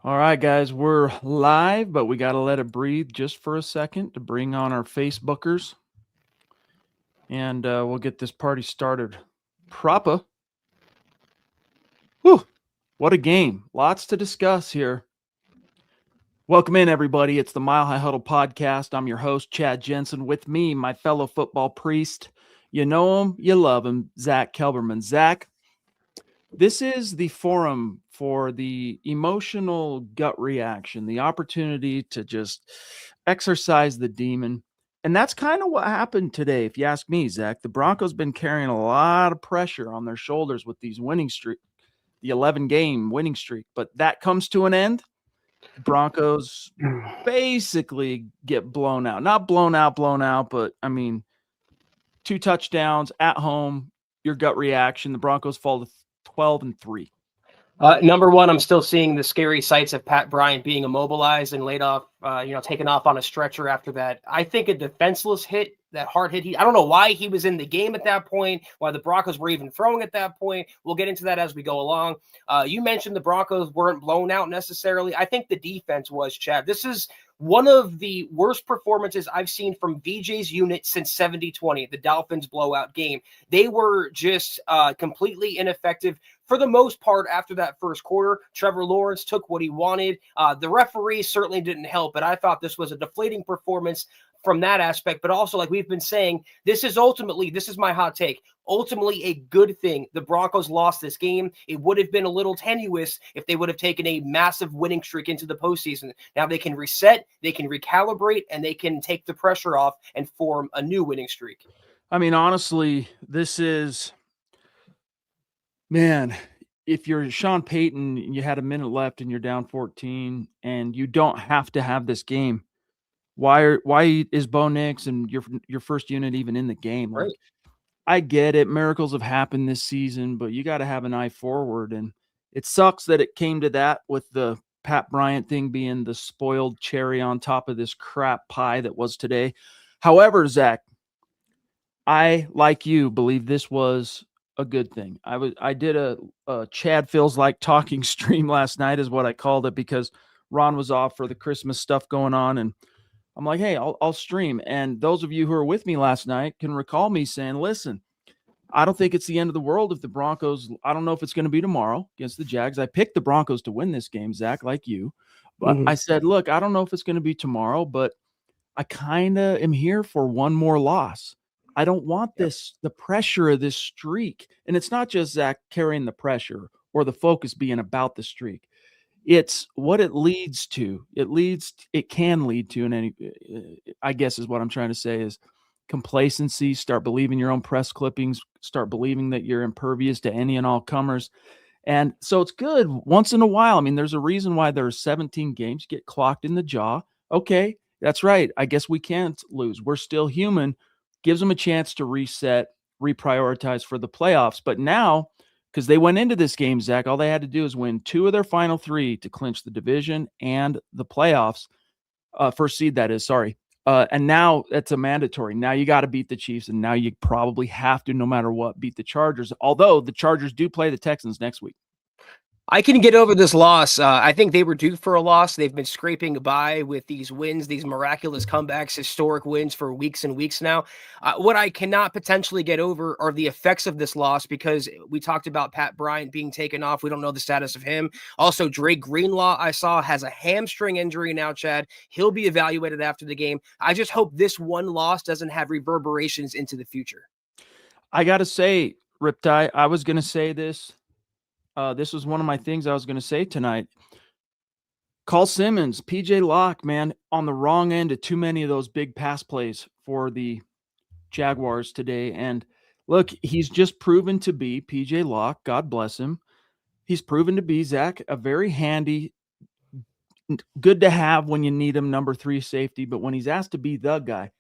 All right, guys, we're live, but we got to let it breathe just for a second to bring on our Facebookers, and we'll get this party started proper. Whew, what a game. Lots to discuss here. Welcome in, everybody. It's the Mile High Huddle podcast. I'm your host, Chad Jensen. With me, my fellow football priest. You know him, you love him, Zack Kelberman. Zack, this is the forum for the emotional gut reaction, the opportunity to just exercise the demon. And that's kind of what happened today, if you ask me, Zack. The Broncos been carrying a lot of pressure on their shoulders with these winning streak, the 11-game winning streak. But that comes to an end. Broncos basically get blown out. Not blown out, but I mean, 2 touchdowns at home, your gut reaction. The Broncos fall to 12-3. Number one, I'm still seeing the scary sights of Pat Bryant being immobilized and laid off, taken off on a stretcher after that. I think a defenseless hit, that hard hit, I don't know why he was in the game at that point, why the Broncos were even throwing at that point. We'll get into that as we go along. You mentioned the Broncos weren't blown out necessarily. I think the defense was, Chad. This is one of the worst performances I've seen from VJ's unit since 70-20, the Dolphins blowout game. They were just completely ineffective for the most part after that first quarter. Trevor Lawrence took what he wanted. The referees certainly didn't help, but I thought this was a deflating performance from that aspect. But also, like we've been saying, this is my hot take, ultimately a good thing. The Broncos lost this game. It would have been a little tenuous if they would have taken a massive winning streak into the postseason. Now they can reset, they can recalibrate, and they can take the pressure off and form a new winning streak. I mean, honestly, this is, man, if you're Sean Payton and you had a minute left and you're down 14 and you don't have to have this game, why is Bo Nix and your first unit even in the game? Like, Right. I get it. Miracles have happened this season, but you got to have an eye forward. And it sucks that it came to that, with the Pat Bryant thing being the spoiled cherry on top of this crap pie that was today. However, Zack, I, like you, believe this was a good thing. I did a Chad Feels Like Talking stream last night, is what I called it, because Ron was off for the Christmas stuff going on, and I'm like, hey, I'll stream. And those of you who were with me last night can recall me saying, listen, I don't think it's the end of the world if the Broncos, I don't know if it's going to be tomorrow against the Jags. I picked the Broncos to win this game, Zack, like you. But I said, look, I don't know if it's going to be tomorrow, but I kind of am here for one more loss. I don't want the pressure of this streak. And it's not just Zack carrying the pressure or the focus being about the streak. It's what it leads to. It can lead to, in any, I guess is what I'm trying to say, is complacency. Start believing your own press clippings, start believing that you're impervious to any and all comers. And so it's good once in a while. I mean, there's a reason why there are 17 games, get clocked in the jaw. Okay, that's right. I guess we can't lose. We're still human. Gives them a chance to reset, reprioritize for the playoffs. But now, because they went into this game, Zack, all they had to do is win 2 of their final 3 to clinch the division and the playoffs. First seed, that is, sorry. And now it's a mandatory. Now you got to beat the Chiefs, and now you probably have to, no matter what, beat the Chargers, although the Chargers do play the Texans next week. I can get over this loss. I think they were due for a loss. They've been scraping by with these wins, these miraculous comebacks, historic wins for weeks and weeks now. What I cannot potentially get over are the effects of this loss, because we talked about Pat Bryant being taken off. We don't know the status of him. Also, Drake Greenlaw, I saw, has a hamstring injury now, Chad. He'll be evaluated after the game. I just hope this one loss doesn't have reverberations into the future. I got to say, Riptide, I was going to say this. This was one of my things I was going to say tonight. Call Simmons, PJ Locke, man, on the wrong end of too many of those big pass plays for the Jaguars today. And look, he's just proven to be, PJ Locke, God bless him. He's proven to be, Zack, a very handy, good to have when you need him, number 3 safety. But when he's asked to be the guy,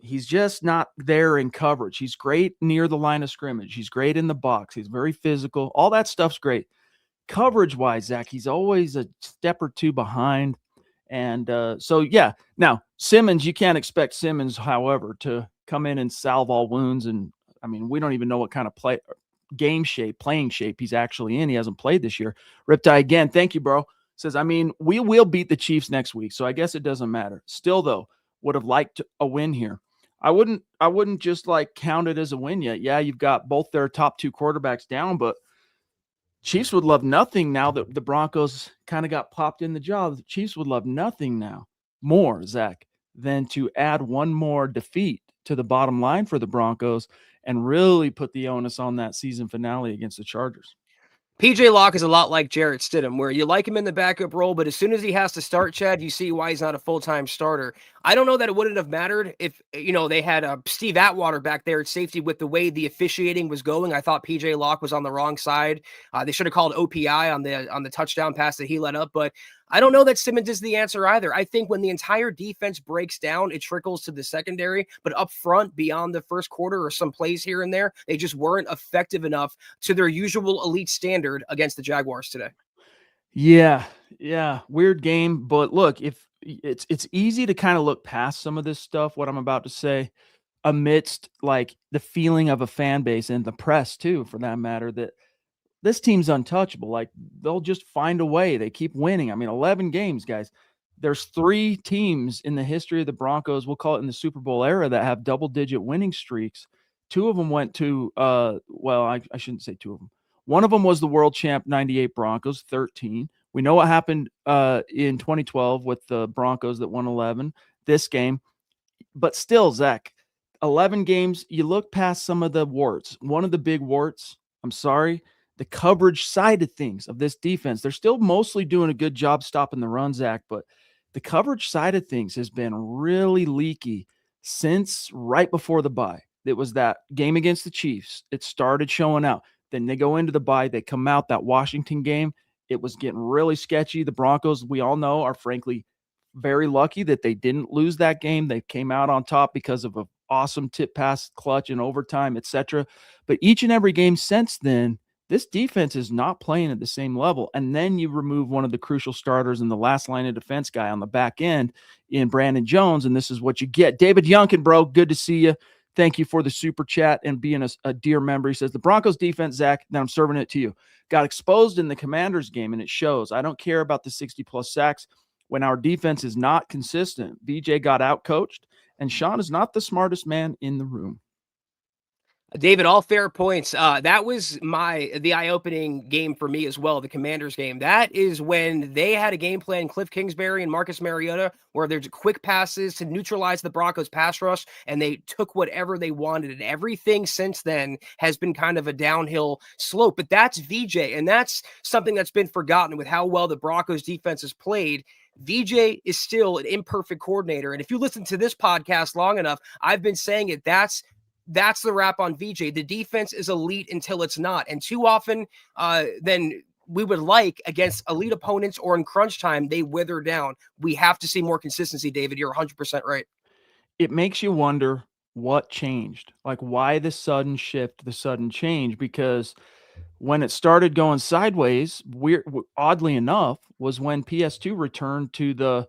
he's just not there in coverage. He's great near the line of scrimmage. He's great in the box. He's very physical. All that stuff's great. Coverage-wise, Zack, he's always a step or 2 behind. And so, yeah. Now, Simmons, you can't expect Simmons, however, to come in and salve all wounds. And, I mean, we don't even know what kind of playing shape he's actually in. He hasn't played this year. Riptide, again, thank you, bro. Says, I mean, we will beat the Chiefs next week, so I guess it doesn't matter. Still, though, would have liked a win here. I wouldn't just like count it as a win yet. Yeah, you've got both their top two quarterbacks down, but Chiefs would love nothing now that the Broncos kind of got popped in the jaw. The Chiefs would love nothing now more, Zach, than to add one more defeat to the bottom line for the Broncos and really put the onus on that season finale against the Chargers. PJ Locke is a lot like Jarrett Stidham, where you like him in the backup role, but as soon as he has to start, Chad, you see why he's not a full-time starter. I don't know that it wouldn't have mattered if, they had Steve Atwater back there at safety with the way the officiating was going. I thought PJ Locke was on the wrong side. They should have called OPI on the touchdown pass that he let up, but I don't know that Simmons is the answer either. I think when the entire defense breaks down, it trickles to the secondary, but up front, beyond the first quarter or some plays here and there, they just weren't effective enough to their usual elite standard against the Jaguars today. Yeah. Weird game. But look, if it's easy to kind of look past some of this stuff, what I'm about to say, amidst like the feeling of a fan base and the press too, for that matter, that this team's untouchable. Like they'll just find a way. They keep winning. I mean, 11 games, guys. There's 3 teams in the history of the Broncos, we'll call it in the Super Bowl era, that have double-digit winning streaks. 2 of them went to, I shouldn't say 2 of them. One of them was the world champ 98 Broncos, 13. We know what happened in 2012 with the Broncos that won 11, this game. But still, Zach, 11 games, you look past some of the warts. One of the big warts, I'm sorry, the coverage side of things of this defense. They're still mostly doing a good job stopping the run, Zach, but the coverage side of things has been really leaky since right before the bye. It was that game against the Chiefs. It started showing out. Then they go into the bye. They come out. That Washington game, it was getting really sketchy. The Broncos, we all know, are frankly very lucky that they didn't lose that game. They came out on top because of an awesome tip pass clutch in overtime, etc. But each and every game since then, this defense is not playing at the same level. And then you remove one of the crucial starters in the last line of defense guy on the back end in Brandon Jones, and this is what you get. David Youngkin, bro, good to see you. Thank you for the super chat and being a dear member. He says, the Broncos defense, Zach, now I'm serving it to you, got exposed in the Commanders game, and it shows. I don't care about the 60-plus sacks when our defense is not consistent. BJ got out-coached, and Sean is not the smartest man in the room. David, all fair points. That was the eye-opening game for me as well, the Commanders game. That is when they had a game plan, Cliff Kingsbury and Marcus Mariota, where there's quick passes to neutralize the Broncos pass rush, and they took whatever they wanted. And everything since then has been kind of a downhill slope. But that's VJ, and that's something that's been forgotten with how well the Broncos defense has played. VJ is still an imperfect coordinator. And if you listen to this podcast long enough, I've been saying it. That's the wrap on VJ. The defense is elite until it's not. And too often than we would like against elite opponents or in crunch time, they wither down. We have to see more consistency, David. You're 100% right. It makes you wonder what changed, like why the sudden shift, the sudden change, because when it started going sideways, oddly enough, was when PS2 returned to the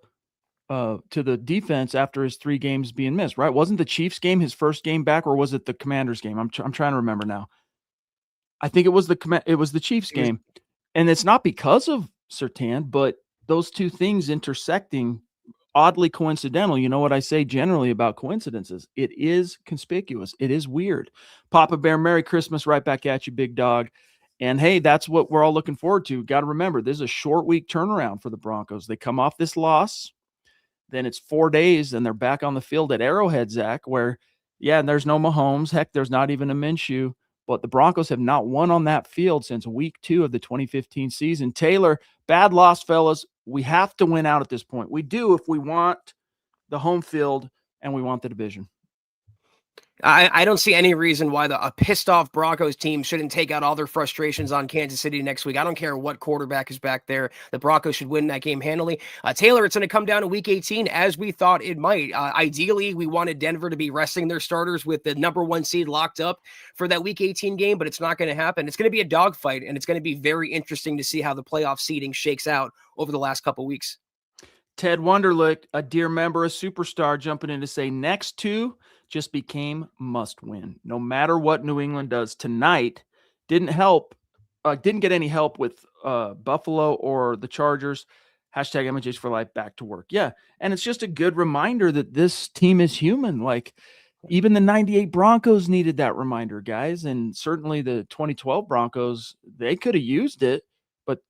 defense after his 3 games being missed, right? Wasn't the Chiefs game his first game back, or was it the Commanders game? I'm trying to remember now. I think it was the Chiefs game. And it's not because of Surtain, but those two things intersecting, oddly coincidental. You know what I say generally about coincidences? It is conspicuous. It is weird. Papa Bear, Merry Christmas right back at you, big dog. And hey, that's what we're all looking forward to. Got to remember, this is a short week turnaround for the Broncos. They come off this loss. Then it's 4 days, and they're back on the field at Arrowhead, Zach, where, yeah, there's no Mahomes. Heck, there's not even a Minshew. But the Broncos have not won on that field since week 2 of the 2015 season. Taylor, bad loss, fellas. We have to win out at this point. We do if we want the home field and we want the division. I don't see any reason why a pissed-off Broncos team shouldn't take out all their frustrations on Kansas City next week. I don't care what quarterback is back there. The Broncos should win that game handily. Taylor, it's going to come down to Week 18, as we thought it might. Ideally, we wanted Denver to be resting their starters with the number 1 seed locked up for that Week 18 game, but it's not going to happen. It's going to be a dogfight, and it's going to be very interesting to see how the playoff seeding shakes out over the last couple weeks. Ted Wunderlich, a dear member, a superstar, jumping in to say next 2 just became must win. No matter what New England does tonight, didn't help didn't get any help with Buffalo or the Chargers. Hashtag MHH for life, back to work. Yeah. And it's just a good reminder that this team is human. Like, even the 98 Broncos needed that reminder, guys. And certainly the 2012 Broncos, they could have used it, but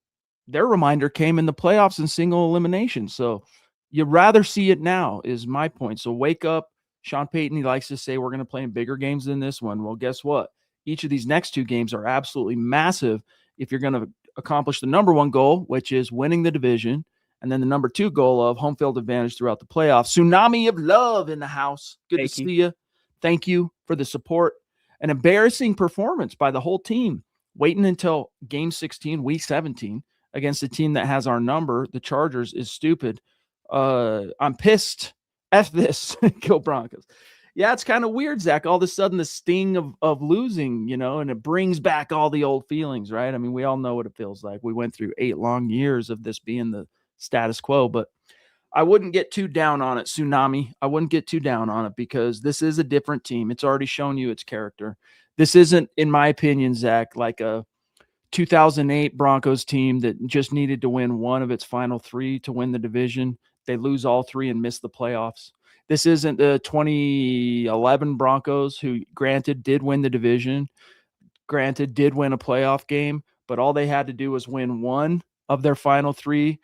their reminder came in the playoffs in single elimination. So you'd rather see it now, is my point. So wake up. Sean Payton, he likes to say we're going to play in bigger games than this one. Well, guess what? Each of these next two games are absolutely massive if you're going to accomplish the number one goal, which is winning the division, and then the number two goal of home field advantage throughout the playoffs. Tsunami of love in the house. Good to see you. Thank you for the support. An embarrassing performance by the whole team. Waiting until game 16, week 17, against a team that has our number, the Chargers, is stupid. I'm pissed. F this. Go Broncos. Yeah, it's kind of weird, Zach. All of a sudden, the sting of losing, and it brings back all the old feelings, right? I mean, we all know what it feels like. We went through 8 long years of this being the status quo, but I wouldn't get too down on it, Tsunami. I wouldn't get too down on it because this is a different team. It's already shown you its character. This isn't, in my opinion, Zach, like a 2008 Broncos team that just needed to win one of its final 3 to win the division. They lose all 3 and miss the playoffs. This isn't the 2011 Broncos, who, granted, did win the division, granted, did win a playoff game, but all they had to do was win one of their final 3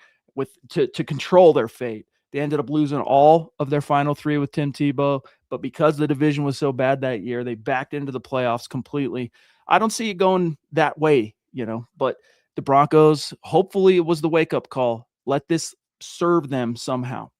to control their fate. They ended up losing all of their final 3 with Tim Tebow, but because the division was so bad that year, they backed into the playoffs completely. I don't see it going that way, but the Broncos, hopefully it was the wake-up call. Let this serve them somehow.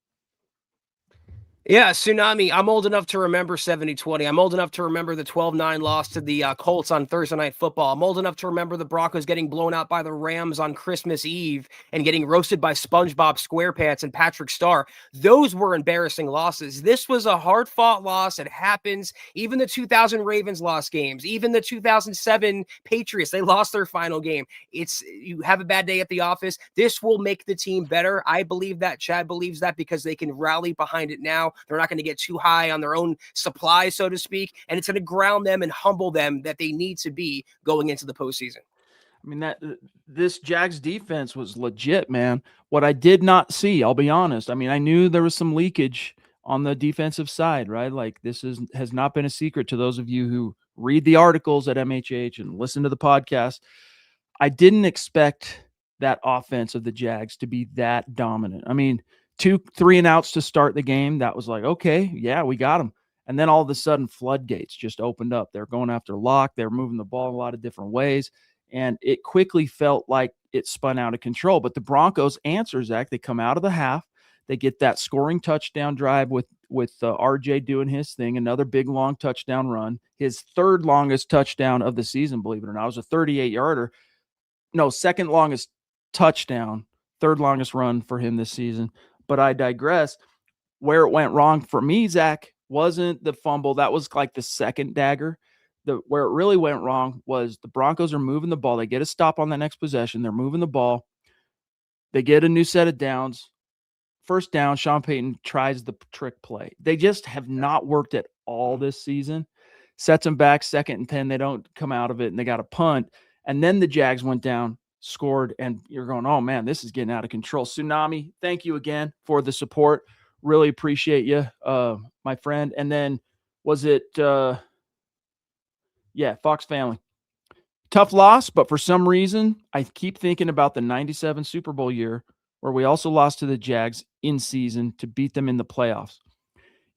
Yeah, Tsunami. I'm old enough to remember 70-20. I'm old enough to remember the 12-9 loss to the Colts on Thursday Night Football. I'm old enough to remember the Broncos getting blown out by the Rams on Christmas Eve and getting roasted by SpongeBob SquarePants and Patrick Starr. Those were embarrassing losses. This was a hard-fought loss. It happens. Even the 2000 Ravens lost games. Even the 2007 Patriots, they lost their final game. You have a bad day at the office. This will make the team better. I believe that. Chad believes that because they can rally behind it now. They're not going to get too high on their own supply, so to speak, and it's going to ground them and humble them that they need to be going into the postseason. I mean, this Jags defense was legit, man. What I did not see, I'll be honest. I mean, I knew there was some leakage on the defensive side, right? Like, this has not been a secret to those of you who read the articles at MHH and listen to the podcast. I didn't expect that offense of the Jags to be that dominant. I mean, 2 3-and-outs to start the game. That was like, okay, yeah, we got them. And then all of a sudden, floodgates just opened up. They're going after Locke. They're moving the ball in a lot of different ways. And it quickly felt like it spun out of control. But the Broncos answer, Zach, they come out of the half. They get that scoring touchdown drive with RJ doing his thing, another big, long touchdown run, his 3rd longest touchdown of the season, believe it or not. It was a 38-yarder. No, 2nd longest touchdown, 3rd longest run for him this season. But I digress. Where it went wrong for me, Zach, wasn't the fumble. That was like the second dagger. Where it really went wrong was the Broncos are moving the ball. They get a stop on that next possession. They're moving the ball. They get a new set of downs. First down, Sean Payton tries the trick play. They just have not worked at all this season. Sets them back 2nd and 10. They don't come out of it, and they got a punt. And then the Jags went down, scored, and you're going, oh, man, this is getting out of control. Tsunami, thank you again for the support. Really appreciate you, my friend. And then was it Fox family. Tough loss, but for some reason, I keep thinking about the 97 Super Bowl year where we also lost to the Jags in season to beat them in the playoffs.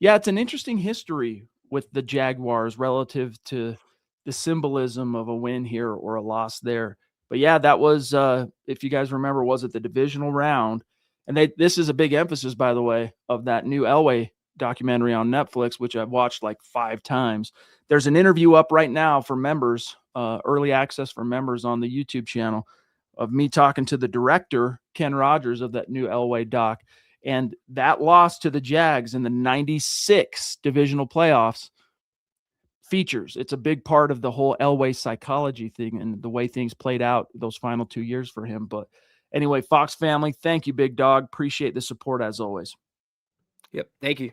Yeah, it's an interesting history with the Jaguars relative to the symbolism of a win here or a loss there. But yeah, that was, if you guys remember, was it the divisional round? And this is a big emphasis, by the way, of that new Elway documentary on Netflix, which I've watched like 5 times. There's an interview up right now for members, early access for members on the YouTube channel, of me talking to the director, Ken Rogers, of that new Elway doc. And that loss to the Jags in the 96 divisional playoffs features. It's a big part of the whole Elway psychology thing and the way things played out those final 2 years for him. But anyway, Fox family, thank you, big dog. Appreciate the support as always. Yep. Thank you.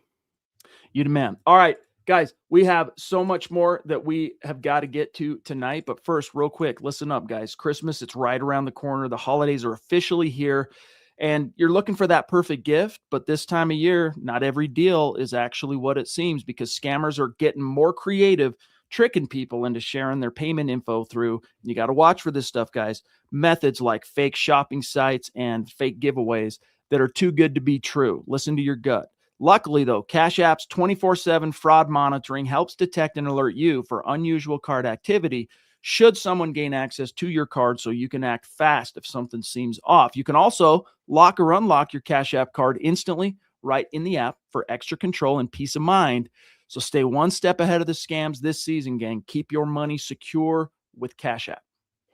You the man. All right, Guys, we have so much more that we have got to get to tonight. But first, real quick, listen up, guys. Christmas, it's right around the corner. The holidays are officially here. And you're looking for that perfect gift. But this time of year, not every deal is actually what it seems, because scammers are getting more creative, tricking people into sharing their payment info through. You got to watch for this stuff, guys. Methods like fake shopping sites and fake giveaways that are too good to be true. Listen to your gut. Luckily, though, Cash App's 24/7 fraud monitoring helps detect and alert you for unusual card activity should someone gain access to your card, so you can act fast if something seems off. You can also lock or unlock your Cash App card instantly right in the app for extra control and peace of mind. So stay one step ahead of the scams this season, gang. Keep your money secure with Cash App.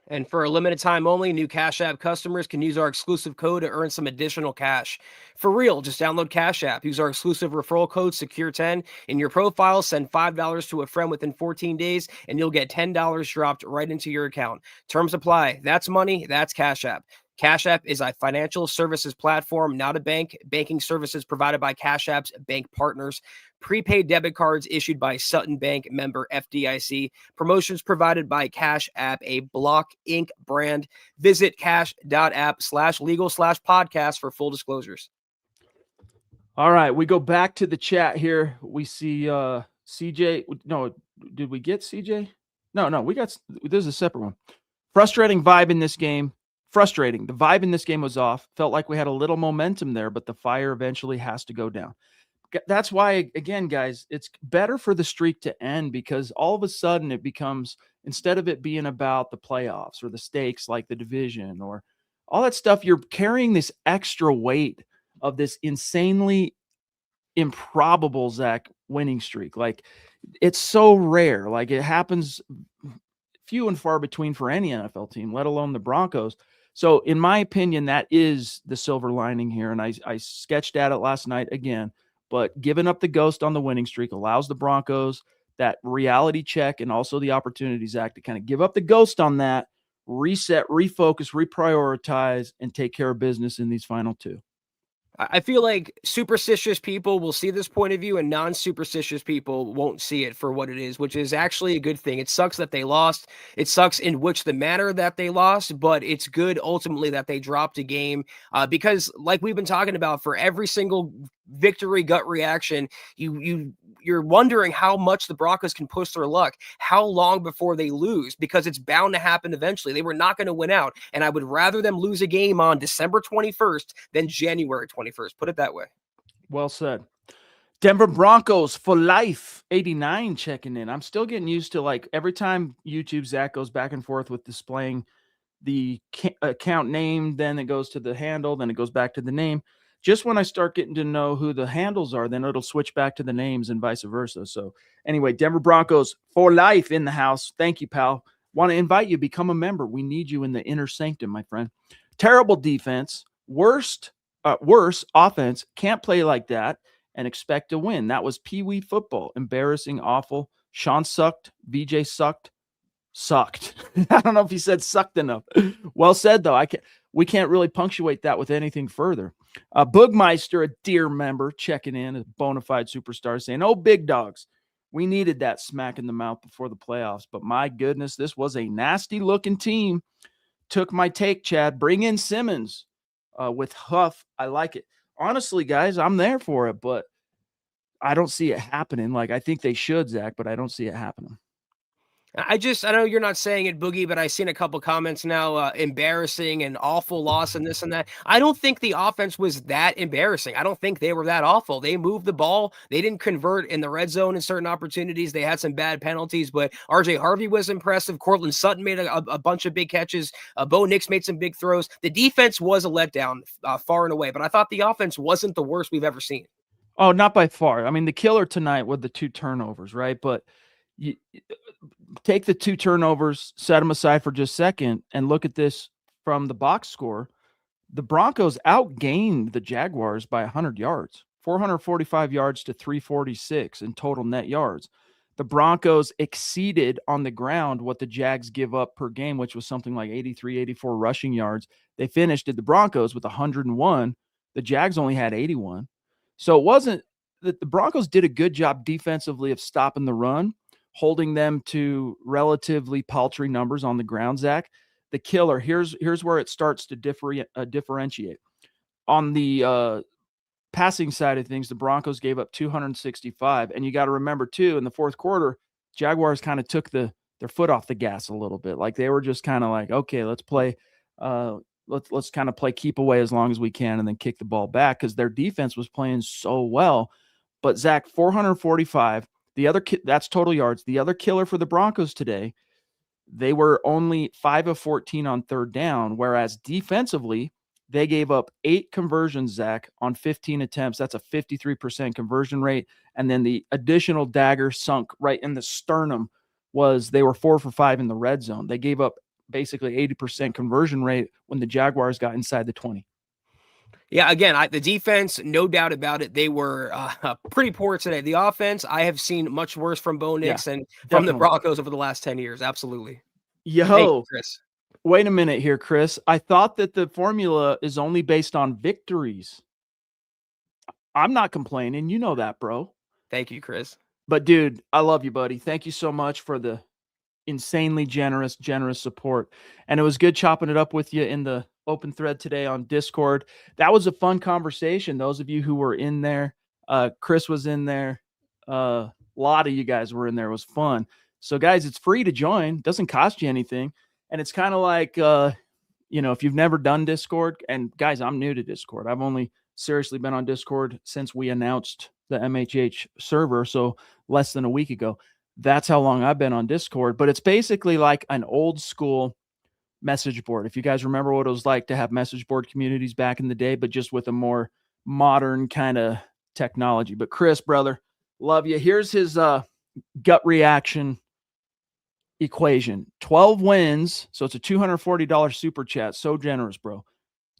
And for a limited time only, new Cash App customers can use our exclusive code to earn some additional cash. For real, just download Cash App, use our exclusive referral code SECURE10 in your profile, send $5 to a friend within 14 days, and you'll get $10 dropped right into your account. Terms apply. That's money. That's Cash App. Cash App is a financial services platform, not a bank. Banking services provided by Cash App's bank partners. Prepaid debit cards issued by Sutton Bank, member FDIC. Promotions provided by Cash App, a Block Inc. brand. Visit cash.app/legal/podcast for full disclosures. All right, we go back to the chat here. We see CJ. No, did we get CJ? No, we got, there's a separate one. Frustrating vibe in this game. Frustrating. The vibe in this game was off. Felt like we had a little momentum there, but the fire eventually has to go down. That's why, again, guys, it's better for the streak to end, because all of a sudden it becomes, instead of it being about the playoffs or the stakes like the division or all that stuff, you're carrying this extra weight of this insanely improbable Zach winning streak. Like, it's so rare. Like, it happens few and far between for any NFL team, let alone the Broncos. So in my opinion, that is the silver lining here. And I sketched at it last night again, but giving up the ghost on the winning streak allows the Broncos that reality check and also the opportunity, Zach, to kind of give up the ghost on that, reset, refocus, reprioritize, and take care of business in these final two. I feel like superstitious people will see this point of view and non-superstitious people won't see it for what it is, which is actually a good thing. It sucks that they lost. It sucks in which the manner that they lost, but it's good ultimately that they dropped a game because, like we've been talking about, for every single victory gut reaction, you're wondering how much the Broncos can push their luck, how long before they lose, because it's bound to happen eventually. They were not going to win out, and I would rather them lose a game on December 21st than January 21st. Put it that way. Well said. Denver Broncos for life, 89 checking in. I'm still getting used to, like, every time YouTube, Zach goes back and forth with displaying the account name, then it goes to the handle, then it goes back to the name. Just when I start getting to know who the handles are, then it'll switch back to the names and vice versa. So anyway, Denver Broncos for life in the house. Thank you, pal. Want to invite you, become a member. We need you in the inner sanctum, my friend. Terrible defense, worse offense. Can't play like that and expect to win. That was Pee-wee football. Embarrassing, awful. Sean sucked. VJ sucked. I don't know if he said sucked enough. Well said, though. We can't really punctuate that with anything further. Boogmeister, a dear member, checking in, a bona fide superstar, saying, "Oh, big dogs, we needed that smack in the mouth before the playoffs. But my goodness, this was a nasty-looking team. Took my take, Chad. Bring in Simmons with Huff. I like it. Honestly, guys, I'm there for it, but I don't see it happening. Like, I think they should, Zach, but I don't see it happening." I know you're not saying it, Boogie, but I've seen a couple comments now, embarrassing and awful loss and this and that. I don't think the offense was that embarrassing. I don't think they were that awful. They moved the ball. They didn't convert in the red zone in certain opportunities. They had some bad penalties, but RJ Harvey was impressive. Cortland Sutton made a bunch of big catches. Bo Nix made some big throws. The defense was a letdown far and away, but I thought the offense wasn't the worst we've ever seen. Oh, not by far. I mean, the killer tonight with the 2 turnovers, right? But you take the 2 turnovers, set them aside for just a second, and look at this from the box score. The Broncos outgained the Jaguars by 100 yards, 445 yards to 346 in total net yards. The Broncos exceeded on the ground what the Jags give up per game, which was something like 83, 84 rushing yards. They finished the Broncos with 101. The Jags only had 81. So it wasn't that the Broncos did a good job defensively of stopping the run, holding them to relatively paltry numbers on the ground, Zach. The killer, here's where it starts to differentiate. On the passing side of things, the Broncos gave up 265. And you got to remember, too, in the fourth quarter, Jaguars kind of took their foot off the gas a little bit. Like they were just kind of like, okay, let's play let's kind of play keep away as long as we can and then kick the ball back because their defense was playing so well. But Zach, 445, that's total yards. The other killer for the Broncos today, they were only 5 of 14 on third down, whereas defensively, they gave up 8 conversions, Zach, on 15 attempts. That's a 53% conversion rate. And then the additional dagger sunk right in the sternum was they were 4 for 5 in the red zone. They gave up basically 80% conversion rate when the Jaguars got inside the 20. Yeah, again, the defense, no doubt about it. They were pretty poor today. The offense, I have seen much worse from Bo Nix and from the Broncos over the last 10 years. Absolutely. Thank you, Chris. Wait a minute here, Chris. I thought that the formula is only based on victories. I'm not complaining. You know that, bro. Thank you, Chris. But, dude, I love you, buddy. Thank you so much for the insanely generous support. And it was good chopping it up with you in the open thread today on Discord. That was a fun conversation. Those of you who were in there, Chris was in there. A lot of you guys were in there. It was fun. So, guys, it's free to join. It doesn't cost you anything. And it's kind of like, if you've never done Discord, and guys, I'm new to Discord. I've only seriously been on Discord since we announced the MHH server. So less than a week ago. That's how long I've been on Discord. But it's basically like an old school message board. If you guys remember what it was like to have message board communities back in the day, but just with a more modern kind of technology. But Chris, brother, love you. Here's his gut reaction equation. 12 wins, so it's a $240 super chat. So generous, bro.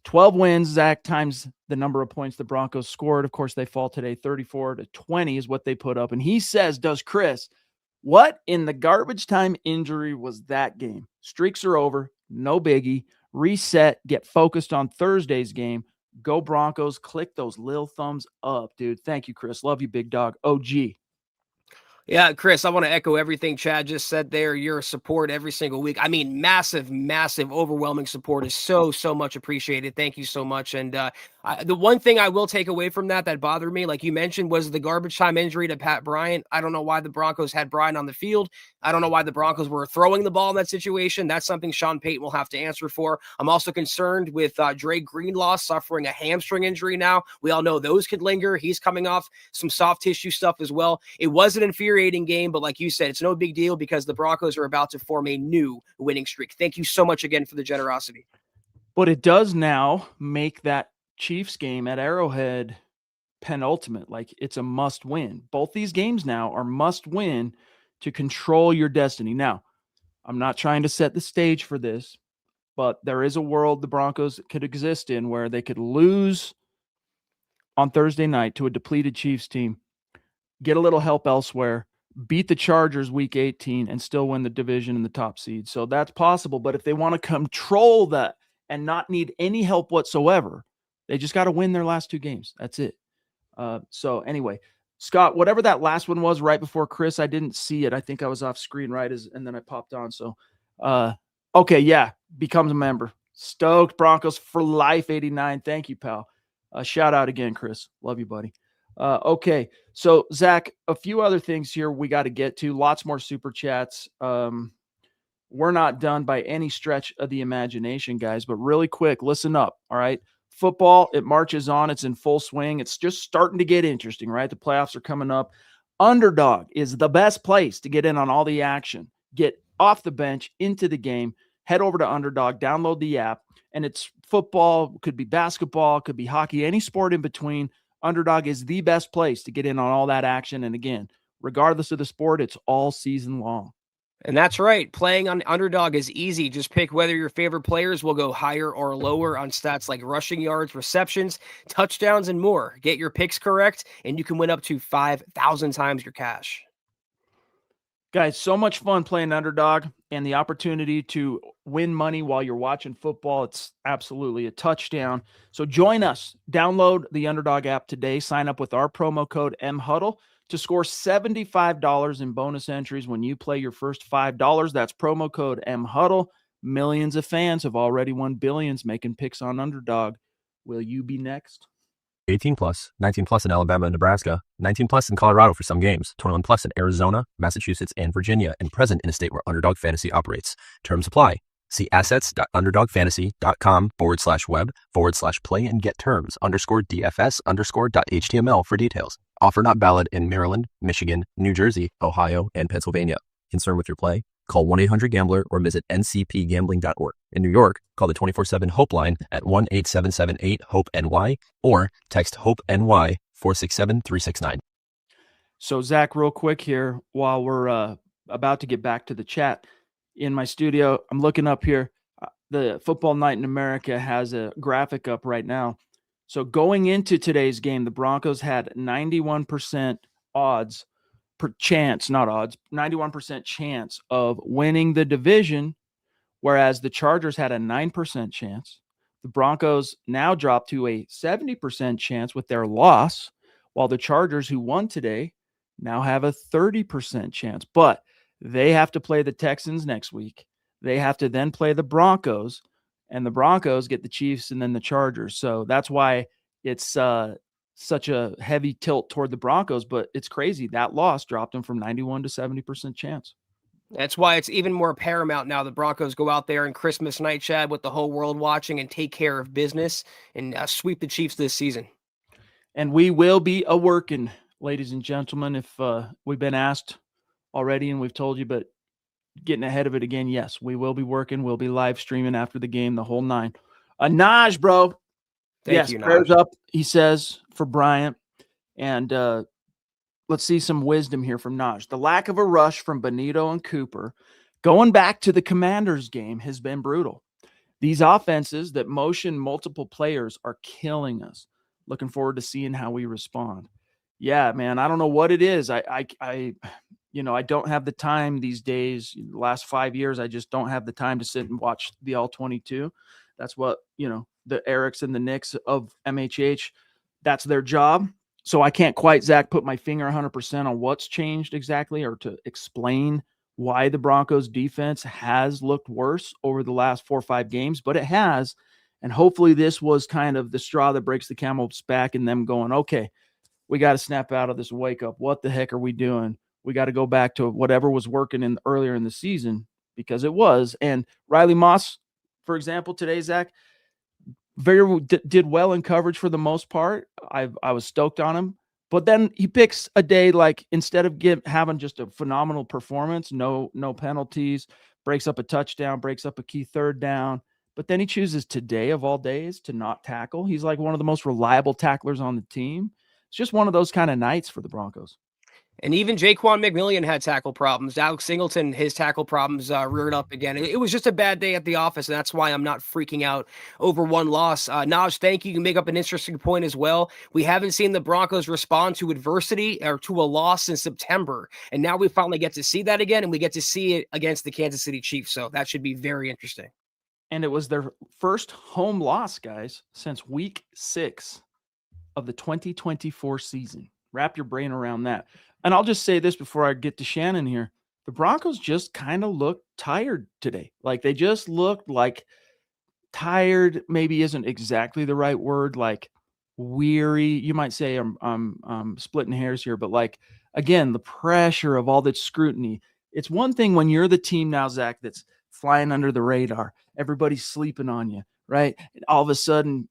12 wins, Zach, times the number of points the Broncos scored. Of course, they fall today. 34-20 is what they put up. And he says, does Chris, what in the garbage time injury was that game? Streaks are over. No biggie. Reset. Get focused on Thursday's game. Go Broncos. Click those little thumbs up, dude. Thank you, Chris. Love you, big dog. OG. Yeah, Chris, I want to echo everything Chad just said there. Your support every single week. I mean, massive, overwhelming support is so much appreciated. Thank you so much. And the one thing I will take away from that bothered me, like you mentioned, was the garbage time injury to Pat Bryant. I don't know why the Broncos had Bryant on the field. I don't know why the Broncos were throwing the ball in that situation. That's something Sean Payton will have to answer for. I'm also concerned with Dre Greenlaw suffering a hamstring injury now. We all know those could linger. He's coming off some soft tissue stuff as well. It was an infuriating game, but like you said, it's no big deal because the Broncos are about to form a new winning streak. Thank you so much again for the generosity. But it does now make that Chiefs game at Arrowhead penultimate. Like it's a must win. Both these games now are must win to control your destiny. Now, I'm not trying to set the stage for this, but there is a world the Broncos could exist in where they could lose on Thursday night to a depleted Chiefs team, get a little help elsewhere, beat the Chargers week 18, and still win the division in the top seed. So that's possible. But if they want to control that and not need any help whatsoever, they just got to win their last 2 games. That's it. So anyway, Scott, whatever that last one was right before Chris, I didn't see it. I think I was off screen and then I popped on. So, okay, yeah, becomes a member. Stoked Broncos for life, 89. Thank you, pal. Shout out again, Chris. Love you, buddy. Okay, so Zach, a few other things here we got to get to. Lots more super chats. We're not done by any stretch of the imagination, guys, but really quick, listen up, all right? Football, it marches on. It's in full swing. It's just starting to get interesting, right? The playoffs are coming up. Underdog is the best place to get in on all the action. Get off the bench, into the game, head over to Underdog, download the app, and it's football, could be basketball, could be hockey, any sport in between. Underdog is the best place to get in on all that action. And again, regardless of the sport, it's all season long. And that's right. Playing on Underdog is easy. Just pick whether your favorite players will go higher or lower on stats like rushing yards, receptions, touchdowns, and more. Get your picks correct, and you can win up to 5,000 times your cash. Guys, so much fun playing Underdog, and the opportunity to win money while you're watching football. It's absolutely a touchdown. So join us. Download the Underdog app today. Sign up with our promo code MHuddle to score $75 in bonus entries when you play your first $5. That's promo code MHuddle. Millions of fans have already won billions making picks on Underdog. Will you be next? 18 plus, 19 plus in Alabama and Nebraska, 19 plus in Colorado for some games, 21 plus in Arizona, Massachusetts, and Virginia, and present in a state where Underdog Fantasy operates. Terms apply. See assets.underdogfantasy.com/web/play and get terms _DFS_.html for details. Offer not valid in Maryland, Michigan, New Jersey, Ohio, and Pennsylvania. Concerned with your play? Call 1-800-GAMBLER or visit ncpgambling.org. In New York, call the 24/7 HOPE line at 1-8778-HOPE-NY or text HOPE-NY 467-369. So, Zach, real quick here, while we're about to get back to the chat, in my studio, I'm looking up here. The Football Night in America has a graphic up right now. So going into today's game, the Broncos had 91% odds per chance, not odds, 91% chance of winning the division, whereas the Chargers had a 9% chance. The Broncos now dropped to a 70% chance with their loss, while the Chargers, who won today, now have a 30% chance. But they have to play the Texans next week. They have to then play the Broncos, and the Broncos get the Chiefs and then the Chargers. So that's why it's such a heavy tilt toward the Broncos. But it's crazy. That loss dropped them from 91 to 70% chance. That's why it's even more paramount now. The Broncos go out there on Christmas night, Chad, with the whole world watching and take care of business and sweep the Chiefs this season. And we will be a-working, ladies and gentlemen, if we've been asked already and we've told you, but getting ahead of it again, yes, we will be working. We'll be live streaming after the game, the whole nine. Naj, bro. Thank you, prayers Naj. up, he says, for Bryant. And let's see some wisdom here from Naj. The lack of a rush from Benito and Cooper going back to the Commanders game has been brutal. These offenses that motion multiple players are killing us. Looking forward to seeing how we respond. Yeah, man, I don't know what it is. I don't have the time these days. The last 5 years, I just don't have the time to sit and watch the all 22. That's what, the Erics and the Knicks of MHH, that's their job. So I can't quite, Zach, put my finger 100% on what's changed exactly or to explain why the Broncos defense has looked worse over the last 4 or 5 games, but it has. And hopefully this was kind of the straw that breaks the camel's back and them going, okay, we got to snap out of this wake up. What the heck are we doing? We got to go back to whatever was working earlier in the season, because it was. And Riley Moss, for example, today, Zach, did well in coverage for the most part. I was stoked on him. But then he picks a day like, instead of having just a phenomenal performance, no penalties, breaks up a touchdown, breaks up a key third down. But then he chooses today of all days to not tackle. He's like one of the most reliable tacklers on the team. It's just one of those kind of nights for the Broncos. And even Jaquan McMillian had tackle problems. Alex Singleton, his tackle problems reared up again. It was just a bad day at the office, and that's why I'm not freaking out over one loss. Naj, thank you. You make up an interesting point as well. We haven't seen the Broncos respond to adversity or to a loss in September, and now we finally get to see that again, and we get to see it against the Kansas City Chiefs, so that should be very interesting. And it was their first home loss, guys, since week 6 of the 2024 season. Wrap your brain around that. And I'll just say this before I get to Shannon here. The Broncos just kind of looked tired today. Like they just looked like tired, maybe isn't exactly the right word, like weary. You might say I'm splitting hairs here, but like, again, the pressure of all that scrutiny. It's one thing when you're the team now, Zach, that's flying under the radar. Everybody's sleeping on you, right? And all of a sudden,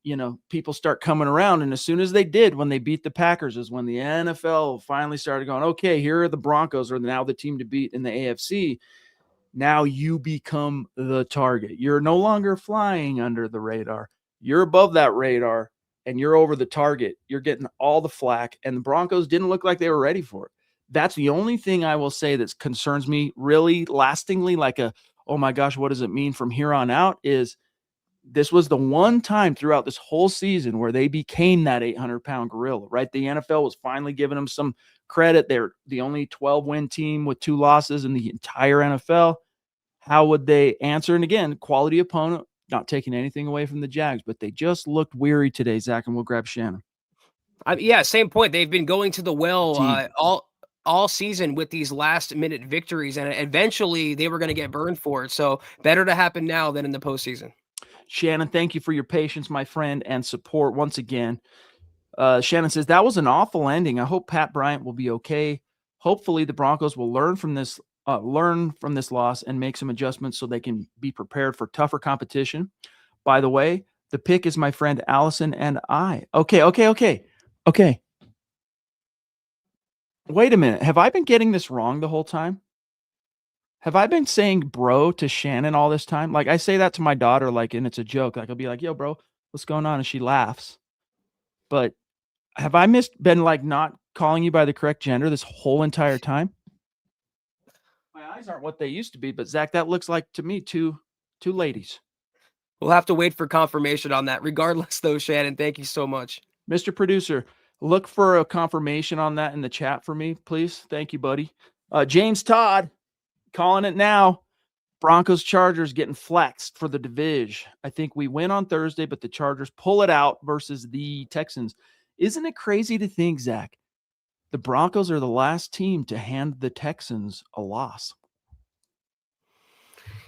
people start coming around. And as soon as they did, when they beat the Packers, is when the NFL finally started going, okay, here are the Broncos are now the team to beat in the AFC. Now you become the target. You're no longer flying under the radar. You're above that radar and you're over the target. You're getting all the flack. And the Broncos didn't look like they were ready for it. That's the only thing I will say that concerns me really lastingly, like oh my gosh, what does it mean from here on out, is this was the one time throughout this whole season where they became that 800-pound gorilla, right? The NFL was finally giving them some credit. They're the only 12-win team with 2 losses in the entire NFL. How would they answer? And again, quality opponent, not taking anything away from the Jags, but they just looked weary today, Zach, and we'll grab Shannon. Yeah, same point. They've been going to the well Fatigue. all season with these last-minute victories, and eventually they were going to get burned for it. So better to happen now than in the postseason. Shannon, thank you for your patience, my friend, and support once again. Shannon says, that was an awful ending. I hope Pat Bryant will be okay. Hopefully the Broncos will learn from this loss and make some adjustments so they can be prepared for tougher competition. By the way, the pick is my friend Allison and I. Okay. Wait a minute. Have I been getting this wrong the whole time? Have I been saying bro to Shannon all this time? Like, I say that to my daughter, like, and it's a joke. Like, I'll be like, yo, bro, what's going on? And she laughs. But have I been like not calling you by the correct gender this whole entire time? My eyes aren't what they used to be, but Zach, that looks like to me two ladies. We'll have to wait for confirmation on that. Regardless, though, Shannon, thank you so much. Mr. Producer, look for a confirmation on that in the chat for me, please. Thank you, buddy. James Todd, calling it now. Broncos Chargers getting flexed for the division. I think we win on Thursday, but the Chargers pull it out versus the Texans. Isn't it crazy to think, Zach, the Broncos are the last team to hand the Texans a loss?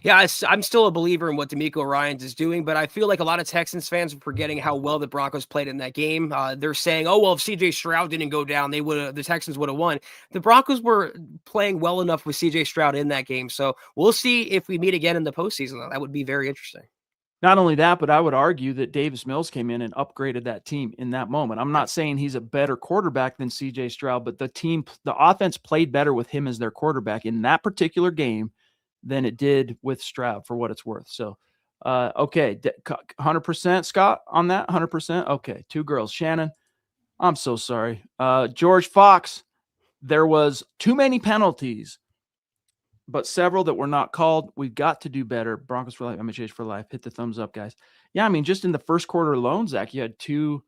Yeah, I'm still a believer in what DeMeco Ryans is doing, but I feel like a lot of Texans fans are forgetting how well the Broncos played in that game. They're saying, "Oh well, if CJ Stroud didn't go down, the Texans would have won." The Broncos were playing well enough with CJ Stroud in that game, so we'll see if we meet again in the postseason. That would be very interesting. Not only that, but I would argue that Davis Mills came in and upgraded that team in that moment. I'm not saying he's a better quarterback than CJ Stroud, but the offense played better with him as their quarterback in that particular game than it did with Stroud, for what it's worth. So, okay, 100% Scott on that, 100%. Okay, 2 girls. Shannon, I'm so sorry. George Fox, there was too many penalties, but several that were not called. We've got to do better. Broncos for life, MHH for life. Hit the thumbs up, guys. Yeah, I mean, just in the first quarter alone, Zach, you had 2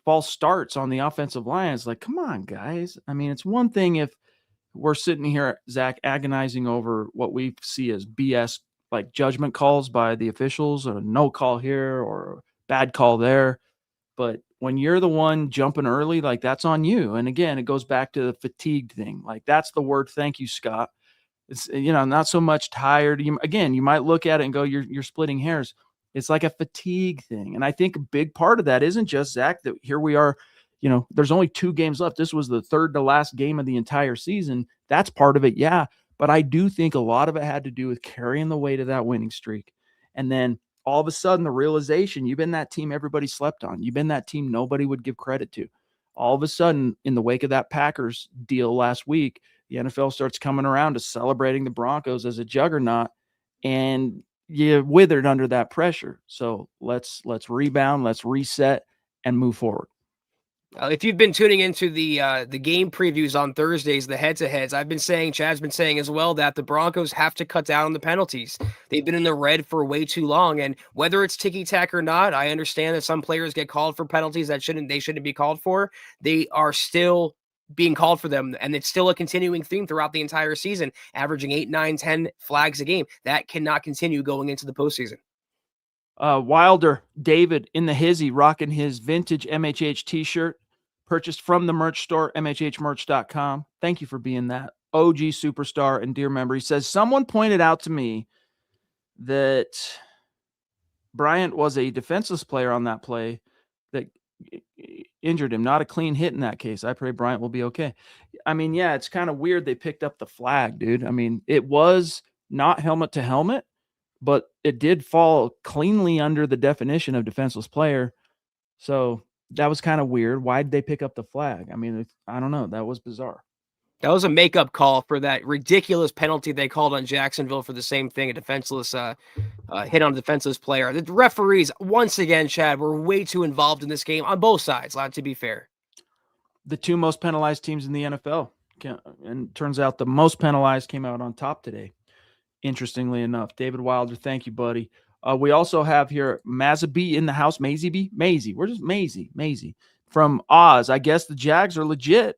false starts on the offensive line. It's like, come on, guys. I mean, it's one thing if we're sitting here, Zach, agonizing over what we see as BS, like judgment calls by the officials, or no call here or bad call there. But when you're the one jumping early, like that's on you. And again, it goes back to the fatigued thing. Like that's the word. Thank you, Scott. It's, not so much tired. You might look at it and go, you're splitting hairs. It's like a fatigue thing. And I think a big part of that isn't just, Zach, that here we are, there's only 2 games left. This was the third to last game of the entire season. That's part of it. Yeah. But I do think a lot of it had to do with carrying the weight of that winning streak. And then all of a sudden the realization, you've been that team everybody slept on. You've been that team nobody would give credit to. All of a sudden, in the wake of that Packers deal last week, the NFL starts coming around to celebrating the Broncos as a juggernaut, and you withered under that pressure. So let's rebound, let's reset, and move forward. If you've been tuning into the game previews on Thursdays, the head-to-heads, I've been saying, Chad's been saying as well, that the Broncos have to cut down on the penalties. They've been in the red for way too long, and whether it's ticky-tack or not, I understand that some players get called for penalties that they shouldn't be called for. They are still being called for them, and it's still a continuing theme throughout the entire season, averaging 8, 9, 10 flags a game. That cannot continue going into the postseason. Wilder David in the hizzy rocking his vintage MHH t-shirt. Purchased from the merch store, mhhmerch.com. Thank you for being that OG superstar and dear member. He says, someone pointed out to me that Bryant was a defenseless player on that play that injured him. Not a clean hit in that case. I pray Bryant will be okay. I mean, yeah, it's kind of weird they picked up the flag, dude. I mean, it was not helmet to helmet, but it did fall cleanly under the definition of defenseless player. So that was kind of weird. Why did they pick up the flag? I mean, I don't know. That was bizarre. That was a makeup call for that ridiculous penalty they called on Jacksonville for the same thing, a defenseless hit on a defenseless player. The referees, once again, Chad, were way too involved in this game on both sides, to be fair. The 2 most penalized teams in the NFL. And turns out the most penalized came out on top today, interestingly enough. David Wilder, thank you, buddy. We also have here Mazaby in the house. Maisie. We're just Maisie from Oz. I guess the Jags are legit.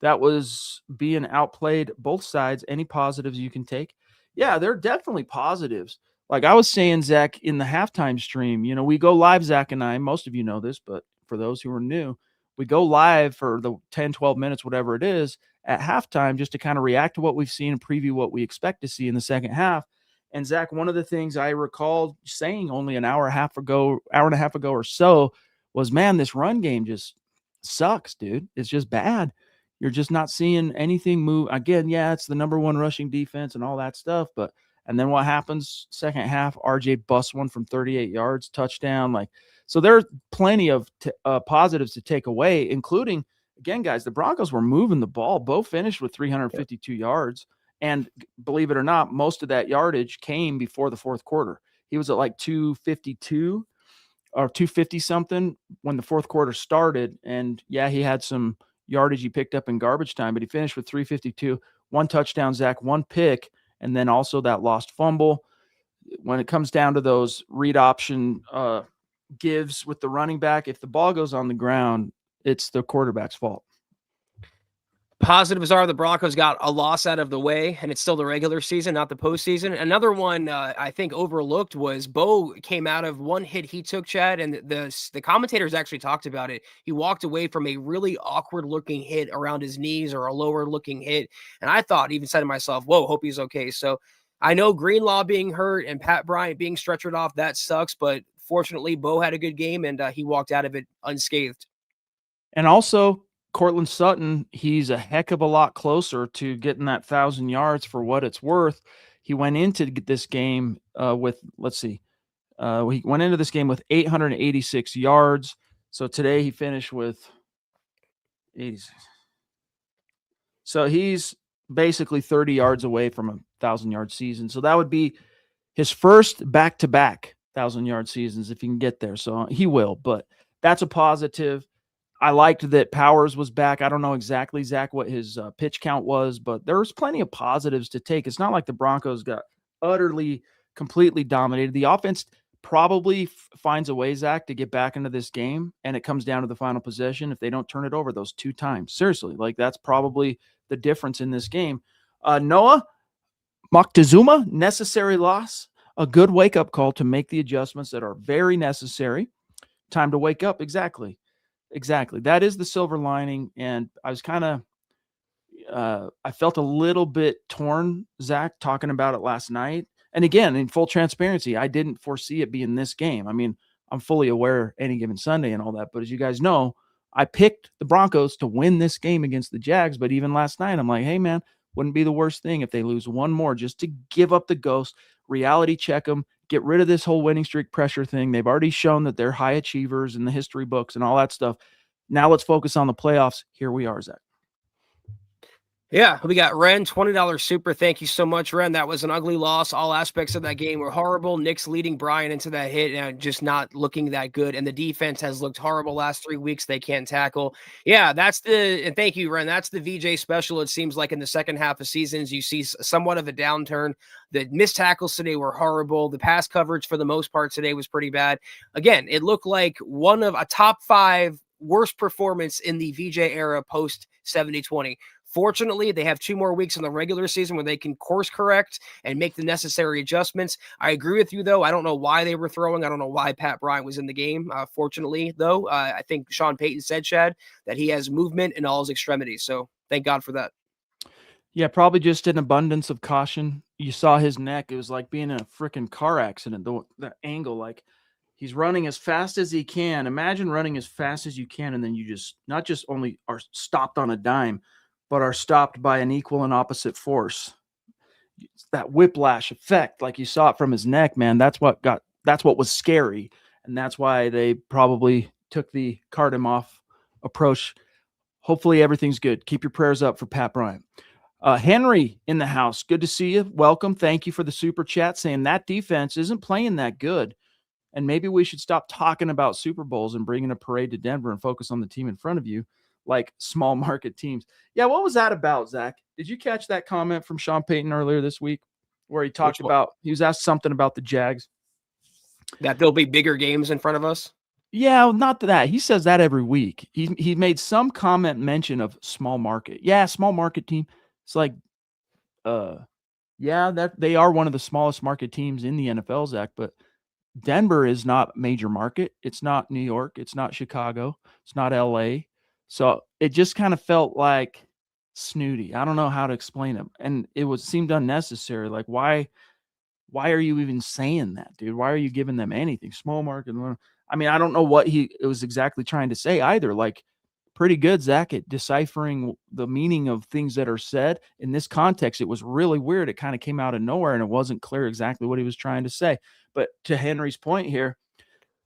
That was being outplayed both sides. Any positives you can take? Yeah, they're definitely positives. Like I was saying, Zach, in the halftime stream, we go live, Zach and I, most of you know this, but for those who are new, we go live for the 10, 12 minutes, whatever it is, at halftime, just to kind of react to what we've seen and preview what we expect to see in the second half. And Zach, one of the things I recall saying only an hour and a half ago or so was, man, this run game just sucks, dude. It's just bad. You're just not seeing anything move. Again, yeah, it's the number one rushing defense and all that stuff. And then what happens second half? RJ busts one from 38 yards, touchdown. So there's plenty of positives to take away, including, again, guys, the Broncos were moving the ball. Bo finished with 352 yards. And believe it or not, most of that yardage came before the fourth quarter. He was at like 252 or 250 something when the fourth quarter started. And yeah, he had some yardage he picked up in garbage time, but he finished with 352, 1 touchdown, Zach, 1 pick, and then also that lost fumble. When it comes down to those read option gives with the running back, if the ball goes on the ground, it's the quarterback's fault. Positives are the Broncos got a loss out of the way, and it's still the regular season, not the postseason. Another one I think overlooked was Bo came out of one hit he took, Chad, and the commentators actually talked about it. He walked away from a really awkward-looking hit around his knees or a lower-looking hit, and I thought, even said to myself, whoa, hope he's okay. So I know Greenlaw being hurt and Pat Bryant being stretchered off, that sucks, but fortunately, Bo had a good game, and he walked out of it unscathed. And also, Cortland Sutton, he's a heck of a lot closer to getting that 1,000 yards for what it's worth. He went into this game with, he went into this game with 886 yards. So today he finished with 86. So he's basically 30 yards away from a 1,000-yard season. So that would be his first back-to-back 1,000-yard seasons if he can get there. So he will, but that's a positive. I liked that Powers was back. I don't know exactly, Zach, what his pitch count was, but there was plenty of positives to take. It's not like the Broncos got utterly, completely dominated. The offense probably finds a way, Zach, to get back into this game, and it comes down to the final possession if they don't turn it over those 2 times. Seriously, that's probably the difference in this game. Noah Moctezuma, necessary loss, a good wake-up call to make the adjustments that are very necessary. Time to wake up, exactly. That is the silver lining. And I was kind of, I felt a little bit torn, Zach, talking about it last night. And again, in full transparency, I didn't foresee it being this game. I mean, I'm fully aware any given Sunday and all that. But as you guys know, I picked the Broncos to win this game against the Jags. But even last night, I'm like, hey, man, wouldn't be the worst thing if they lose one more just to give up the ghost, reality check them, get rid of this whole winning streak pressure thing. They've already shown that they're high achievers in the history books and all that stuff. Now let's focus on the playoffs. Here we are, Zach. Yeah, we got Ren, $20 super. Thank you so much, Ren. That was an ugly loss. All aspects of that game were horrible. Nick's leading Brian into that hit and just not looking that good. And the defense has looked horrible last 3 weeks. They can't tackle. Yeah, and thank you, Ren. That's the VJ special. It seems like in the second half of seasons, you see somewhat of a downturn. The missed tackles today were horrible. The pass coverage for the most part today was pretty bad. Again, it looked like one of a top 5 worst performance in the VJ era post 70-20. Fortunately, they have 2 more weeks in the regular season where they can course correct and make the necessary adjustments. I agree with you, though. I don't know why they were throwing. I don't know why Pat Bryant was in the game. Fortunately, though, I think Sean Payton said, Chad, that he has movement in all his extremities. So thank God for that. Yeah, probably just an abundance of caution. You saw his neck. It was like being in a freaking car accident. The angle, like he's running as fast as he can. Imagine running as fast as you can, and then you just not just only are stopped on a dime, but are stopped by an equal and opposite force. It's that whiplash effect, like you saw it from his neck, man. That's what was scary. And that's why they probably took the cart him off approach. Hopefully everything's good. Keep your prayers up for Pat Bryant. Henry in the house. Good to see you. Welcome. Thank you for the super chat saying that defense isn't playing that good. And maybe we should stop talking about Super Bowls and bringing a parade to Denver and focus on the team in front of you, like small market teams. Yeah, what was that about, Zach? Did you catch that comment from Sean Payton earlier this week where he talked about, he was asked something about the Jags? That there'll be bigger games in front of us? Yeah, not that. He says that every week. He made some comment mention of small market. Yeah, small market team. It's like, yeah, that they are one of the smallest market teams in the NFL, Zach, but Denver is not major market. It's not New York. It's not Chicago. It's not LA. So it just kind of felt like snooty. I don't know how to explain it. And it seemed unnecessary. Like, why are you even saying that, dude? Why are you giving them anything? Small market. I mean, I don't know what it was exactly trying to say either. Like, pretty good, Zach, at deciphering the meaning of things that are said. In this context, it was really weird. It kind of came out of nowhere, and it wasn't clear exactly what he was trying to say. But to Henry's point here,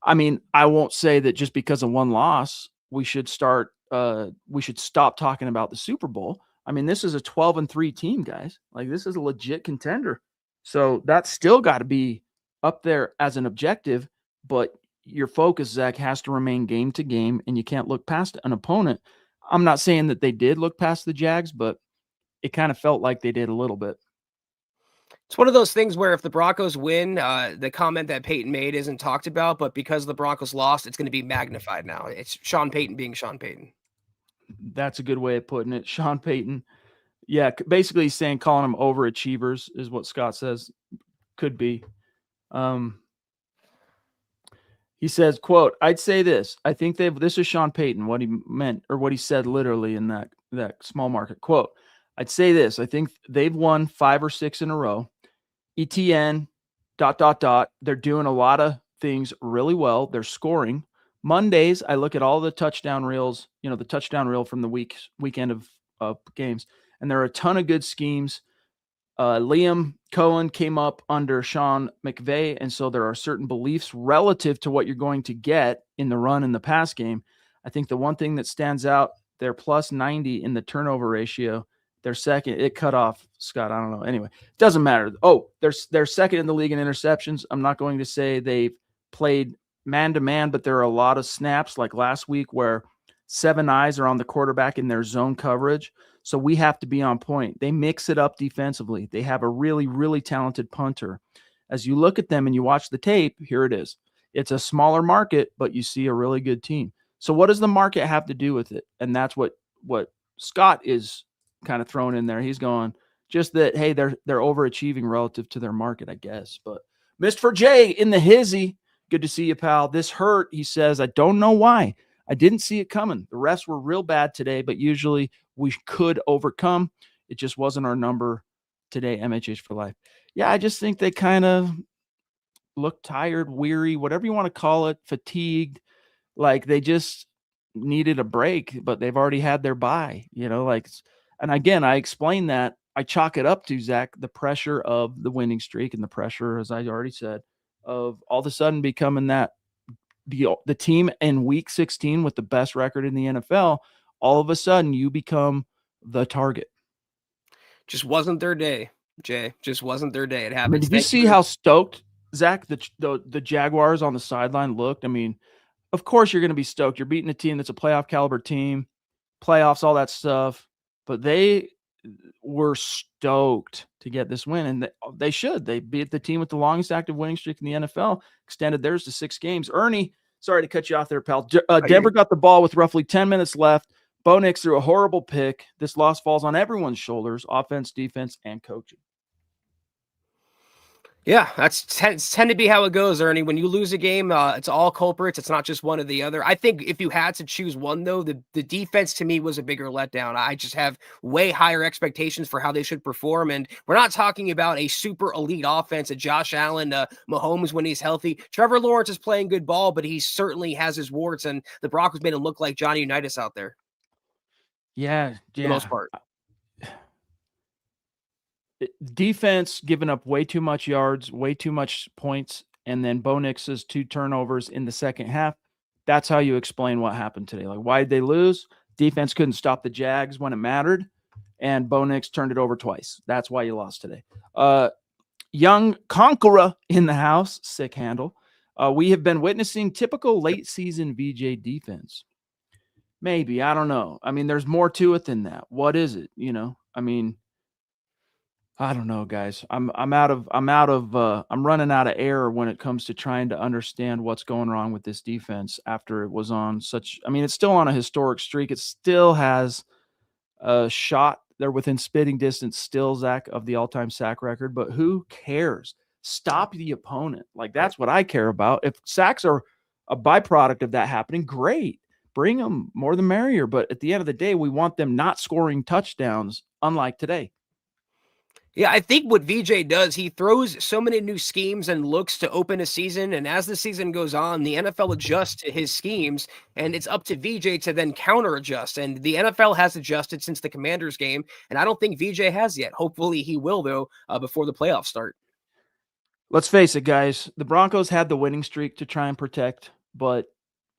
I mean, I won't say that just because of one loss, we should stop talking about the Super Bowl. I mean, this is a 12-3 team, guys. Like, this is a legit contender. So that's still got to be up there as an objective, but your focus, Zach, has to remain game to game, and you can't look past an opponent. I'm not saying that they did look past the Jags, but it kind of felt like they did a little bit. It's one of those things where if the Broncos win, the comment that Peyton made isn't talked about, but because the Broncos lost, it's going to be magnified now. It's Sean Payton being Sean Payton. That's a good way of putting it. Sean Payton. Yeah, basically he's saying calling them overachievers is what Scott says. Could be. He says, quote, I'd say this. I think this is Sean Payton, what he meant or what he said literally in that small market quote. I'd say this. I think they've won 5 or 6 in a row. ETN, ... They're doing a lot of things really well. They're scoring. Mondays, I look at all the touchdown reels, the touchdown reel from the weekend of games, and there are a ton of good schemes. Liam Cohen came up under Sean McVay, and so there are certain beliefs relative to what you're going to get in the run and the pass game. I think the one thing that stands out, they're plus 90 in the turnover ratio. They're second. It cut off, Scott. I don't know. Anyway, it doesn't matter. Oh, they're second in the league in interceptions. I'm not going to say they've played man-to-man, but there are a lot of snaps like last week where 7 eyes are on the quarterback in their zone coverage. So we have to be on point. They mix it up defensively. They have a really, really talented punter. As you look at them and you watch the tape, here it is. It's a smaller market, but you see a really good team. So what does the market have to do with it? And that's what Scott is kind of thrown in there. He's going just that, hey, they're overachieving relative to their market, I guess. But Mr. J in the hizzy, good to see you, pal. This hurt, he says. I don't know why. I didn't see it coming. The refs were real bad today, but usually we could overcome. It just wasn't our number today, MHH for life. Yeah, I just think they kind of looked tired, weary, whatever you want to call it, fatigued, like they just needed a break, but they've already had their bye, and again, I explained that. I chalk it up to, Zach, the pressure of the winning streak and the pressure, as I already said, of all of a sudden becoming that the team in week 16 with the best record in the NFL, all of a sudden you become the target. Just wasn't their day, Jay. Just wasn't their day. It happens. I mean, did you see how stoked, Zach, the Jaguars on the sideline looked? I mean, of course you're going to be stoked. You're beating a team that's a playoff caliber team, playoffs, all that stuff. But they were stoked to get this win, and they should. They beat the team with the longest active winning streak in the NFL, extended theirs to 6 games. Ernie, sorry to cut you off there, pal. Denver got the ball with roughly 10 minutes left. Bo Nix threw a horrible pick. This loss falls on everyone's shoulders, offense, defense, and coaching. Yeah, that's tend to be how it goes, Ernie. When you lose a game, it's all culprits. It's not just one or the other. I think if you had to choose one, though, the defense to me was a bigger letdown. I just have way higher expectations for how they should perform. And we're not talking about a super elite offense, a Josh Allen, Mahomes when he's healthy. Trevor Lawrence is playing good ball, but he certainly has his warts, and the Broncos made him look like Johnny Unitas out there. Yeah. For the most part. Defense giving up way too much yards, way too much points, and then Bo Nix's 2 turnovers in the second half. That's how you explain what happened today. Like, why did they lose? Defense couldn't stop the Jags when it mattered, and Bo Nix turned it over twice. That's why you lost today. Young Conqueror in the house, sick handle. We have been witnessing typical late season VJ defense. Maybe, I don't know. I mean, there's more to it than that. What is it? I mean, I don't know, guys. I'm running out of air when it comes to trying to understand what's going wrong with this defense after it was on such. I mean, it's still on a historic streak. It still has a shot. They're within spitting distance still, Zach, of the all-time sack record. But who cares? Stop the opponent. Like, that's what I care about. If sacks are a byproduct of that happening, great. Bring them, more the merrier. But at the end of the day, we want them not scoring touchdowns, unlike today. Yeah, I think what VJ does, he throws so many new schemes and looks to open a season. And as the season goes on, the NFL adjusts to his schemes, and it's up to VJ to then counter adjust. And the NFL has adjusted since the Commanders game, and I don't think VJ has yet. Hopefully he will, though, before the playoffs start. Let's face it, guys. The Broncos had the winning streak to try and protect, but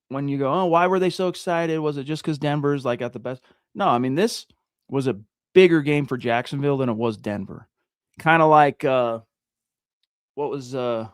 when you go, oh, why were they so excited? Was it just because Denver's like at the best? No, I mean, this was a bigger game for Jacksonville than it was Denver. Kind of like what was the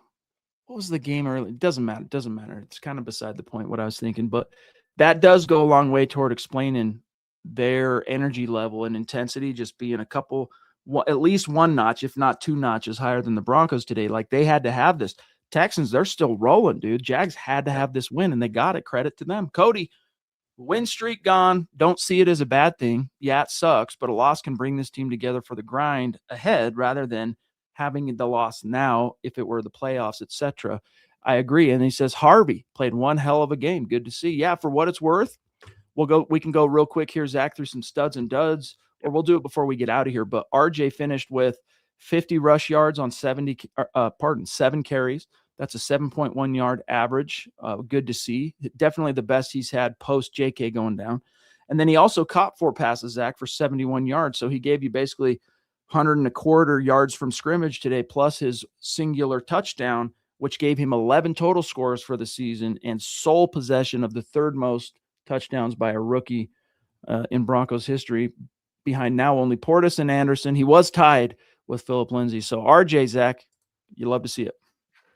game early? It doesn't matter. It doesn't matter. It's kind of beside the point what I was thinking, but that does go a long way toward explaining their energy level and intensity just being at least one notch, if not two notches higher than the Broncos today. Like, they had to have this. Texans, they're still rolling, dude. Jags had to have this win, and they got it. Credit to them. Cody, win streak gone. Don't see it as a bad thing. Yeah, it sucks, but a loss can bring this team together for the grind ahead rather than having the loss now if it were the playoffs, etc. I agree. And he says Harvey played one hell of a game. Good to see. Yeah, for what it's worth, we can go real quick here, Zach, through some studs and duds, or we'll do it before we get out of here. But RJ finished with 50 rush yards on 7 carries. That's a 7.1 yard average. Good to see. Definitely the best he's had post JK going down. And then he also caught 4 passes, Zach, for 71 yards. So he gave you basically 125 yards from scrimmage today, plus his singular touchdown, which gave him 11 total scores for the season and sole possession of the third most touchdowns by a rookie in Broncos history, behind now only Portis and Anderson. He was tied with Phillip Lindsay. So RJ, Zach, you love to see it.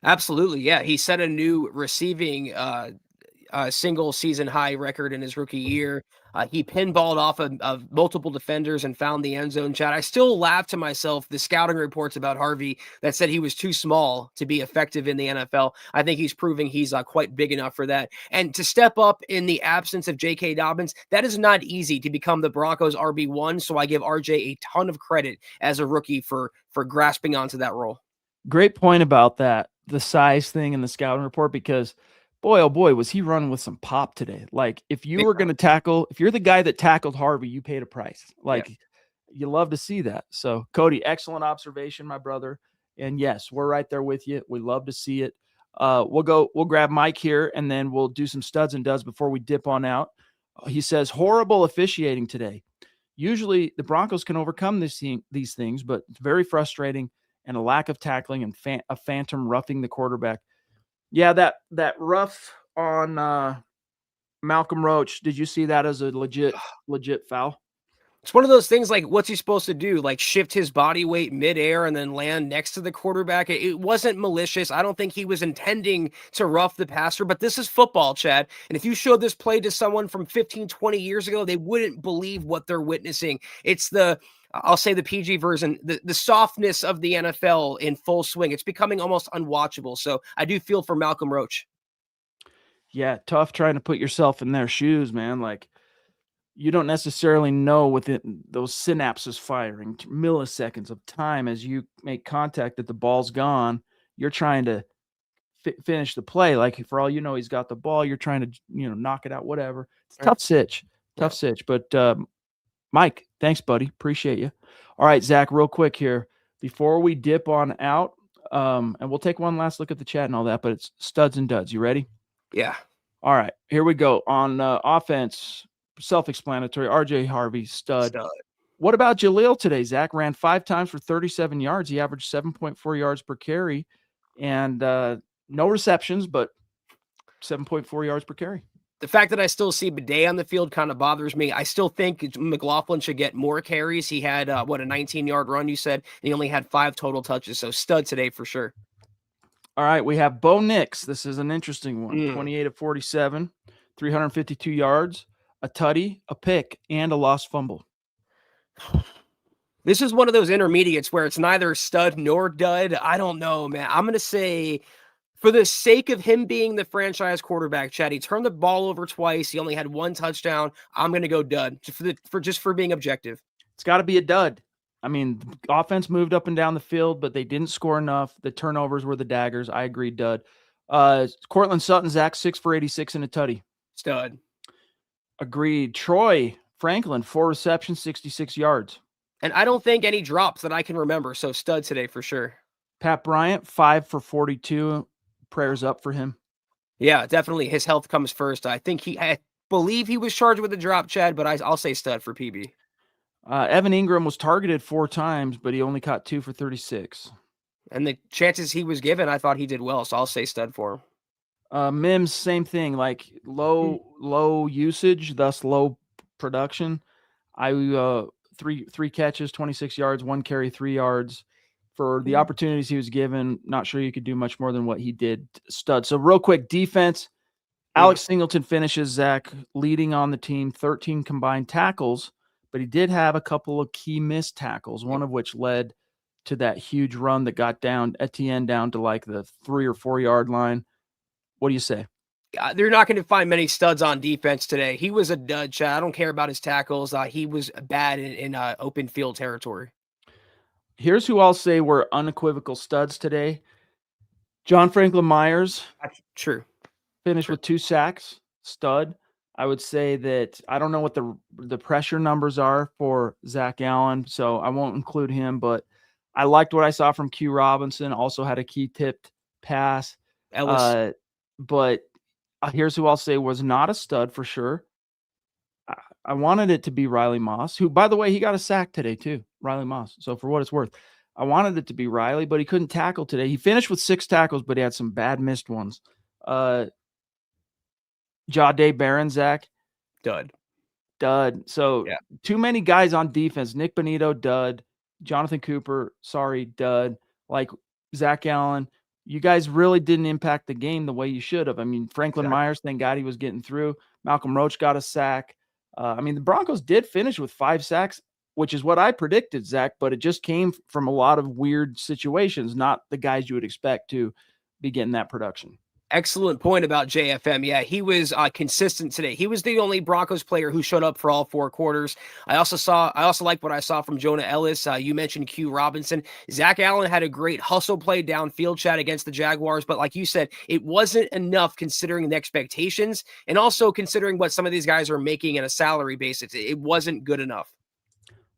Absolutely. Yeah. He set a new receiving single season high record in his rookie year. He pinballed off of multiple defenders and found the end zone. Chad, I still laugh to myself the scouting reports about Harvey that said he was too small to be effective in the NFL. I think he's proving he's quite big enough for that. And to step up in the absence of J.K. Dobbins, that is not easy to become the Broncos RB1. So I give RJ a ton of credit as a rookie for grasping onto that role. Great point about that, the size thing in the scouting report, because boy, oh boy, was he running with some pop today. Like, if you were going to tackle, if you're the guy that tackled Harvey, you paid a price. Like, you love to see that. So, Cody, excellent observation, my brother. And yes, we're right there with you. We love to see it. We'll grab Mike here, and then we'll do some studs and duds before we dip on out. He says, horrible officiating today. Usually the Broncos can overcome these things, but it's very frustrating, and a lack of tackling and a phantom roughing the quarterback. Yeah, that rough on Malcolm Roach, did you see that as a legit foul? It's one of those things like, what's he supposed to do? Like, shift his body weight midair and then land next to the quarterback? It wasn't malicious. I don't think he was intending to rough the passer, but this is football, Chad. And if you showed this play to someone from 15, 20 years ago, they wouldn't believe what they're witnessing. It's I'll say the PG version, the softness of the NFL in full swing. It's becoming almost unwatchable. So I do feel for Malcolm Roach. Yeah, tough trying to put yourself in their shoes, man. Like, you don't necessarily know within those synapses firing, milliseconds of time as you make contact that the ball's gone. You're trying to finish the play. Like, for all you know, he's got the ball. You're trying to, knock it out, whatever. It's tough sitch. But Mike, thanks, buddy. Appreciate you. All right, Zach, real quick here before we dip on out, and we'll take one last look at the chat and all that, but it's studs and duds. You ready? Yeah. All right, here we go. On offense, self-explanatory, RJ Harvey, stud. What about Jaleel today? Zach ran 5 times for 37 yards. He averaged 7.4 yards per carry, and no receptions, but 7.4 yards per carry. The fact that I still see Bidet on the field kind of bothers me. I still think McLaughlin should get more carries. He had, a 19-yard run, you said, and he only had 5 total touches. So stud today for sure. All right, we have Bo Nix. This is an interesting one. 28 of 47, 352 yards, a tutty, a pick, and a lost fumble. This is one of those intermediates where it's neither stud nor dud. I don't know, man. I'm going to say, for the sake of him being the franchise quarterback, Chad, he turned the ball over twice. He only had one touchdown. I'm going to go dud just for being objective. It's got to be a dud. I mean, the offense moved up and down the field, but they didn't score enough. The turnovers were the daggers. I agree, dud. Cortland Sutton, Zach, 6 for 86 and a tutty. Stud. Agreed. Troy Franklin, 4 receptions, 66 yards. And I don't think any drops that I can remember. So stud today for sure. Pat Bryant, 5 for 42. Prayers up for him. Yeah, definitely. His health comes first. I believe he was charged with a drop, Chad, but I'll say stud for PB. Evan Ingram was targeted 4 times, but he only caught 2 for 36. And the chances he was given, I thought he did well. So I'll say stud for him. Mims, same thing, like low usage, thus low production. Three catches, 26 yards, 1 carry, 3 yards. For the opportunities he was given, not sure you could do much more than what he did. Stud. So real quick, defense. Alex Singleton finishes, Zach, leading on the team, 13 combined tackles, but he did have a couple of key missed tackles, one of which led to that huge run that got Etienne down to like the 3 or 4 yard line. What do you say? They're not going to find many studs on defense today. He was a dud, Chad. I don't care about his tackles. He was bad in open field territory. Here's who I'll say were unequivocal studs today. John Franklin Myers. That's true. Finished with 2 sacks. Stud. I would say that I don't know what the pressure numbers are for Zach Allen, so I won't include him, but I liked what I saw from Q Robinson. Also had a key tipped pass. Ellis. But here's who I'll say was not a stud for sure. I wanted it to be Riley Moss, who, by the way, he got a sack today too, Riley Moss. So for what it's worth, I wanted it to be Riley, but he couldn't tackle today. He finished with 6 tackles, but he had some bad missed ones. Jahdae Barron, Zach. Dud. So too many guys on defense. Nick Bonito, dud. Jonathan Cooper, sorry, dud. Like Zach Allen, you guys really didn't impact the game the way you should have. I mean, Franklin Myers, thank God he was getting through. Malcolm Roach got a sack. The Broncos did finish with 5 sacks, which is what I predicted, Zach, but it just came from a lot of weird situations, not the guys you would expect to be getting that production. Excellent point about JFM. Yeah, he was consistent today. He was the only Broncos player who showed up for all 4 quarters. I also like what I saw from Jonah Ellis. You mentioned Q Robinson. Zach Allen had a great hustle play downfield, Chad, against the Jaguars. But like you said, it wasn't enough considering the expectations and also considering what some of these guys are making in a salary basis. It wasn't good enough.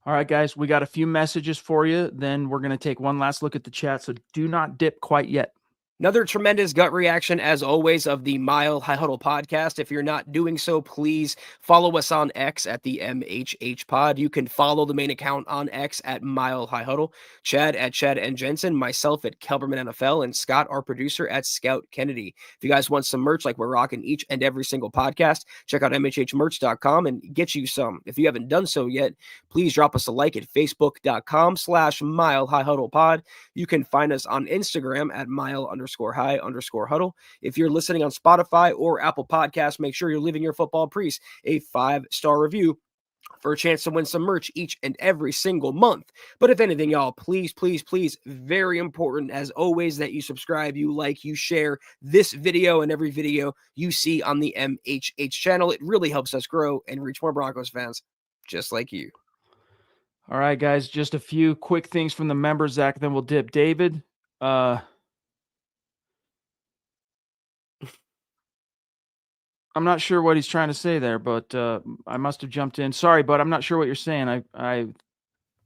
All right, guys, we got a few messages for you. Then we're going to take one last look at the chat. So do not dip quite yet. Another tremendous gut reaction, as always, of the Mile High Huddle podcast. If you're not doing so, please follow us on X at the MHH pod. You can follow the main account on X at Mile High Huddle, Chad at Chad and Jensen, myself at Kelberman NFL, and Scott, our producer, at Scout Kennedy. If you guys want some merch like we're rocking each and every single podcast, check out MHHmerch.com and get you some. If you haven't done so yet, please drop us a like at Facebook.com/Mile High Huddle pod. You can find us on Instagram at Mile_High_Huddle. If you're listening on Spotify or Apple Podcasts, make sure you're leaving your football priest a 5-star review for a chance to win some merch each and every single month. But if anything, y'all, please, very important as always that you subscribe, you like, you share this video and every video you see on the MHH channel. It really helps us grow and reach more Broncos fans just like you. All right, guys, just a few quick things from the members, Zach, then we'll dip. David, I'm not sure what he's trying to say there, but I must have jumped in. Sorry, but I'm not sure what you're saying. We're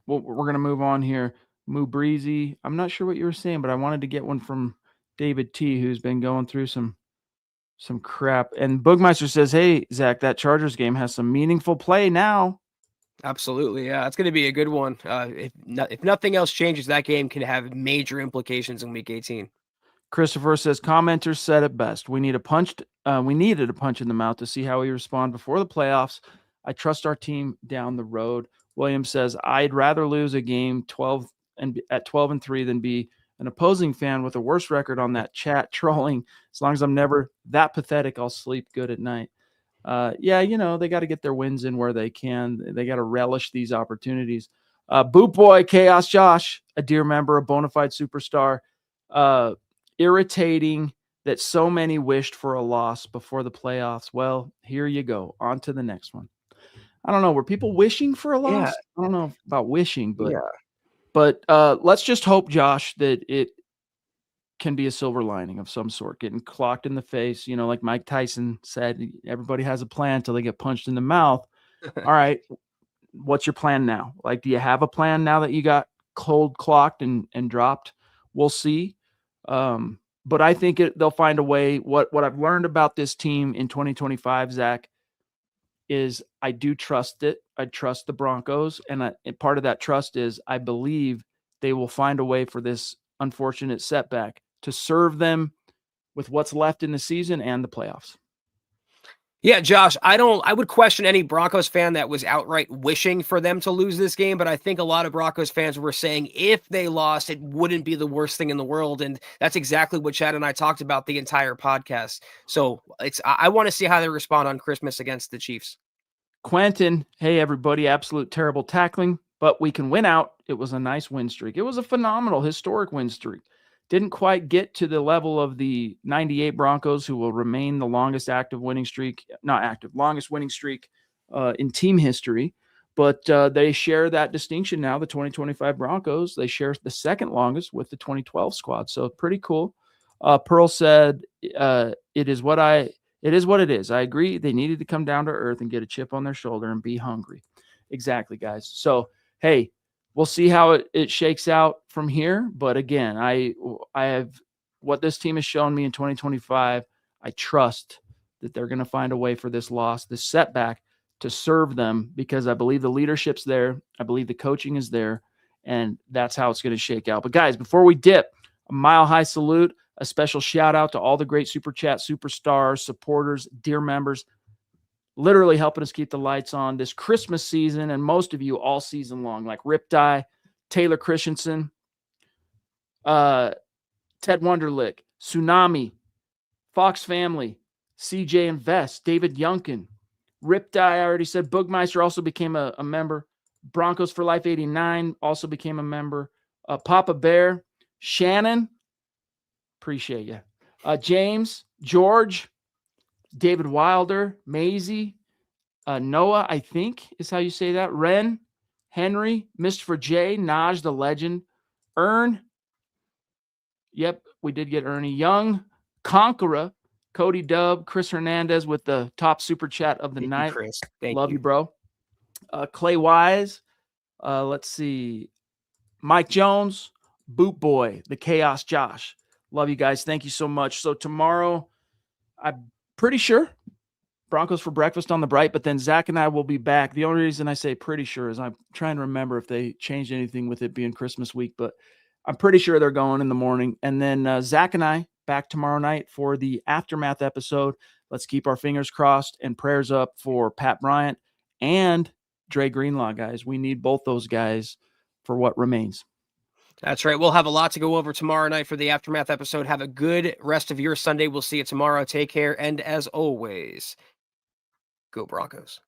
going to move on here. Moo Breezy, I'm not sure what you were saying, but I wanted to get one from David T, who's been going through some crap. And Boogmeister says, hey, Zach, that Chargers game has some meaningful play now. Absolutely, yeah. It's going to be a good one. If nothing else changes, that game can have major implications in Week 18. Christopher says, commenters said it best. We needed a punch in the mouth to see how we respond before the playoffs. I trust our team down the road. William says, I'd rather lose a game 12-3 than be an opposing fan with a worse record on that chat trolling. As long as I'm never that pathetic, I'll sleep good at night. They got to get their wins in where they can. They got to relish these opportunities. Boot Boy, Chaos Josh, a dear member, a bona fide superstar. Irritating that so many wished for a loss before the playoffs. Well, here you go. On to the next one. I don't know. Were people wishing for a loss? Yeah. I don't know about wishing, but Yeah. but let's just hope, Josh, that it can be a silver lining of some sort. Getting clocked in the face, like Mike Tyson said, everybody has a plan until they get punched in the mouth. All right, what's your plan now? Like, do you have a plan now that you got cold clocked and dropped? We'll see. But I think they'll find a way. What I've learned about this team in 2025, Zach, is I do trust it. I trust the Broncos. And part of that trust is I believe they will find a way for this unfortunate setback to serve them with what's left in the season and the playoffs. Yeah, Josh, I would question any Broncos fan that was outright wishing for them to lose this game, but I think a lot of Broncos fans were saying if they lost, it wouldn't be the worst thing in the world. And that's exactly what Chad and I talked about the entire podcast. So I want to see how they respond on Christmas against the Chiefs. Quentin, hey, everybody, absolute terrible tackling, but we can win out. It was a nice win streak. It was a phenomenal, historic win streak. Didn't quite get to the level of the 98 Broncos, who will remain the longest longest winning streak in team history. But they share that distinction now, the 2025 Broncos. They share the second longest with the 2012 squad. So pretty cool. Pearl said, it is what it is. I agree. They needed to come down to earth and get a chip on their shoulder and be hungry. Exactly, guys. So, hey, we'll see how it shakes out from here. But again, I have what this team has shown me in 2025. I trust that they're going to find a way for this loss, this setback, to serve them, because I believe the leadership's there. I believe the coaching is there, and that's how it's going to shake out. But guys, before we dip, a mile-high salute, a special shout-out to all the great Super Chat superstars, supporters, dear members, literally helping us keep the lights on this Christmas season, and most of you all season long, like Riptide, Taylor Christensen, Ted Wunderlich, Tsunami, Fox Family, CJ Invest, David Yunkin, Riptide, I already said. Boogmeister also became a member. Broncos for Life 89 also became a member. Papa Bear, Shannon, appreciate you. James, George, David Wilder, Maisie, Noah, I think is how you say that. Ren, Henry, Mr. J, Naj the legend, Ern. Yep, we did get Ernie Young, Conqueror, Cody Dub, Chris Hernandez with the top super chat of the night. Chris. Love you, bro. Clay Wise. Let's see. Mike Jones, Boot Boy, the Chaos Josh. Love you guys. Thank you so much. So tomorrow, I'm pretty sure Broncos for breakfast on the Bright, but then Zach and I will be back. The only reason I say pretty sure is I'm trying to remember if they changed anything with it being Christmas week, but I'm pretty sure they're going in the morning. And then Zach and I back tomorrow night for the Aftermath episode. Let's keep our fingers crossed and prayers up for Pat Bryant and Dre Greenlaw, guys. We need both those guys for what remains. That's right. We'll have a lot to go over tomorrow night for the Aftermath episode. Have a good rest of your Sunday. We'll see you tomorrow. Take care. And as always, go Broncos.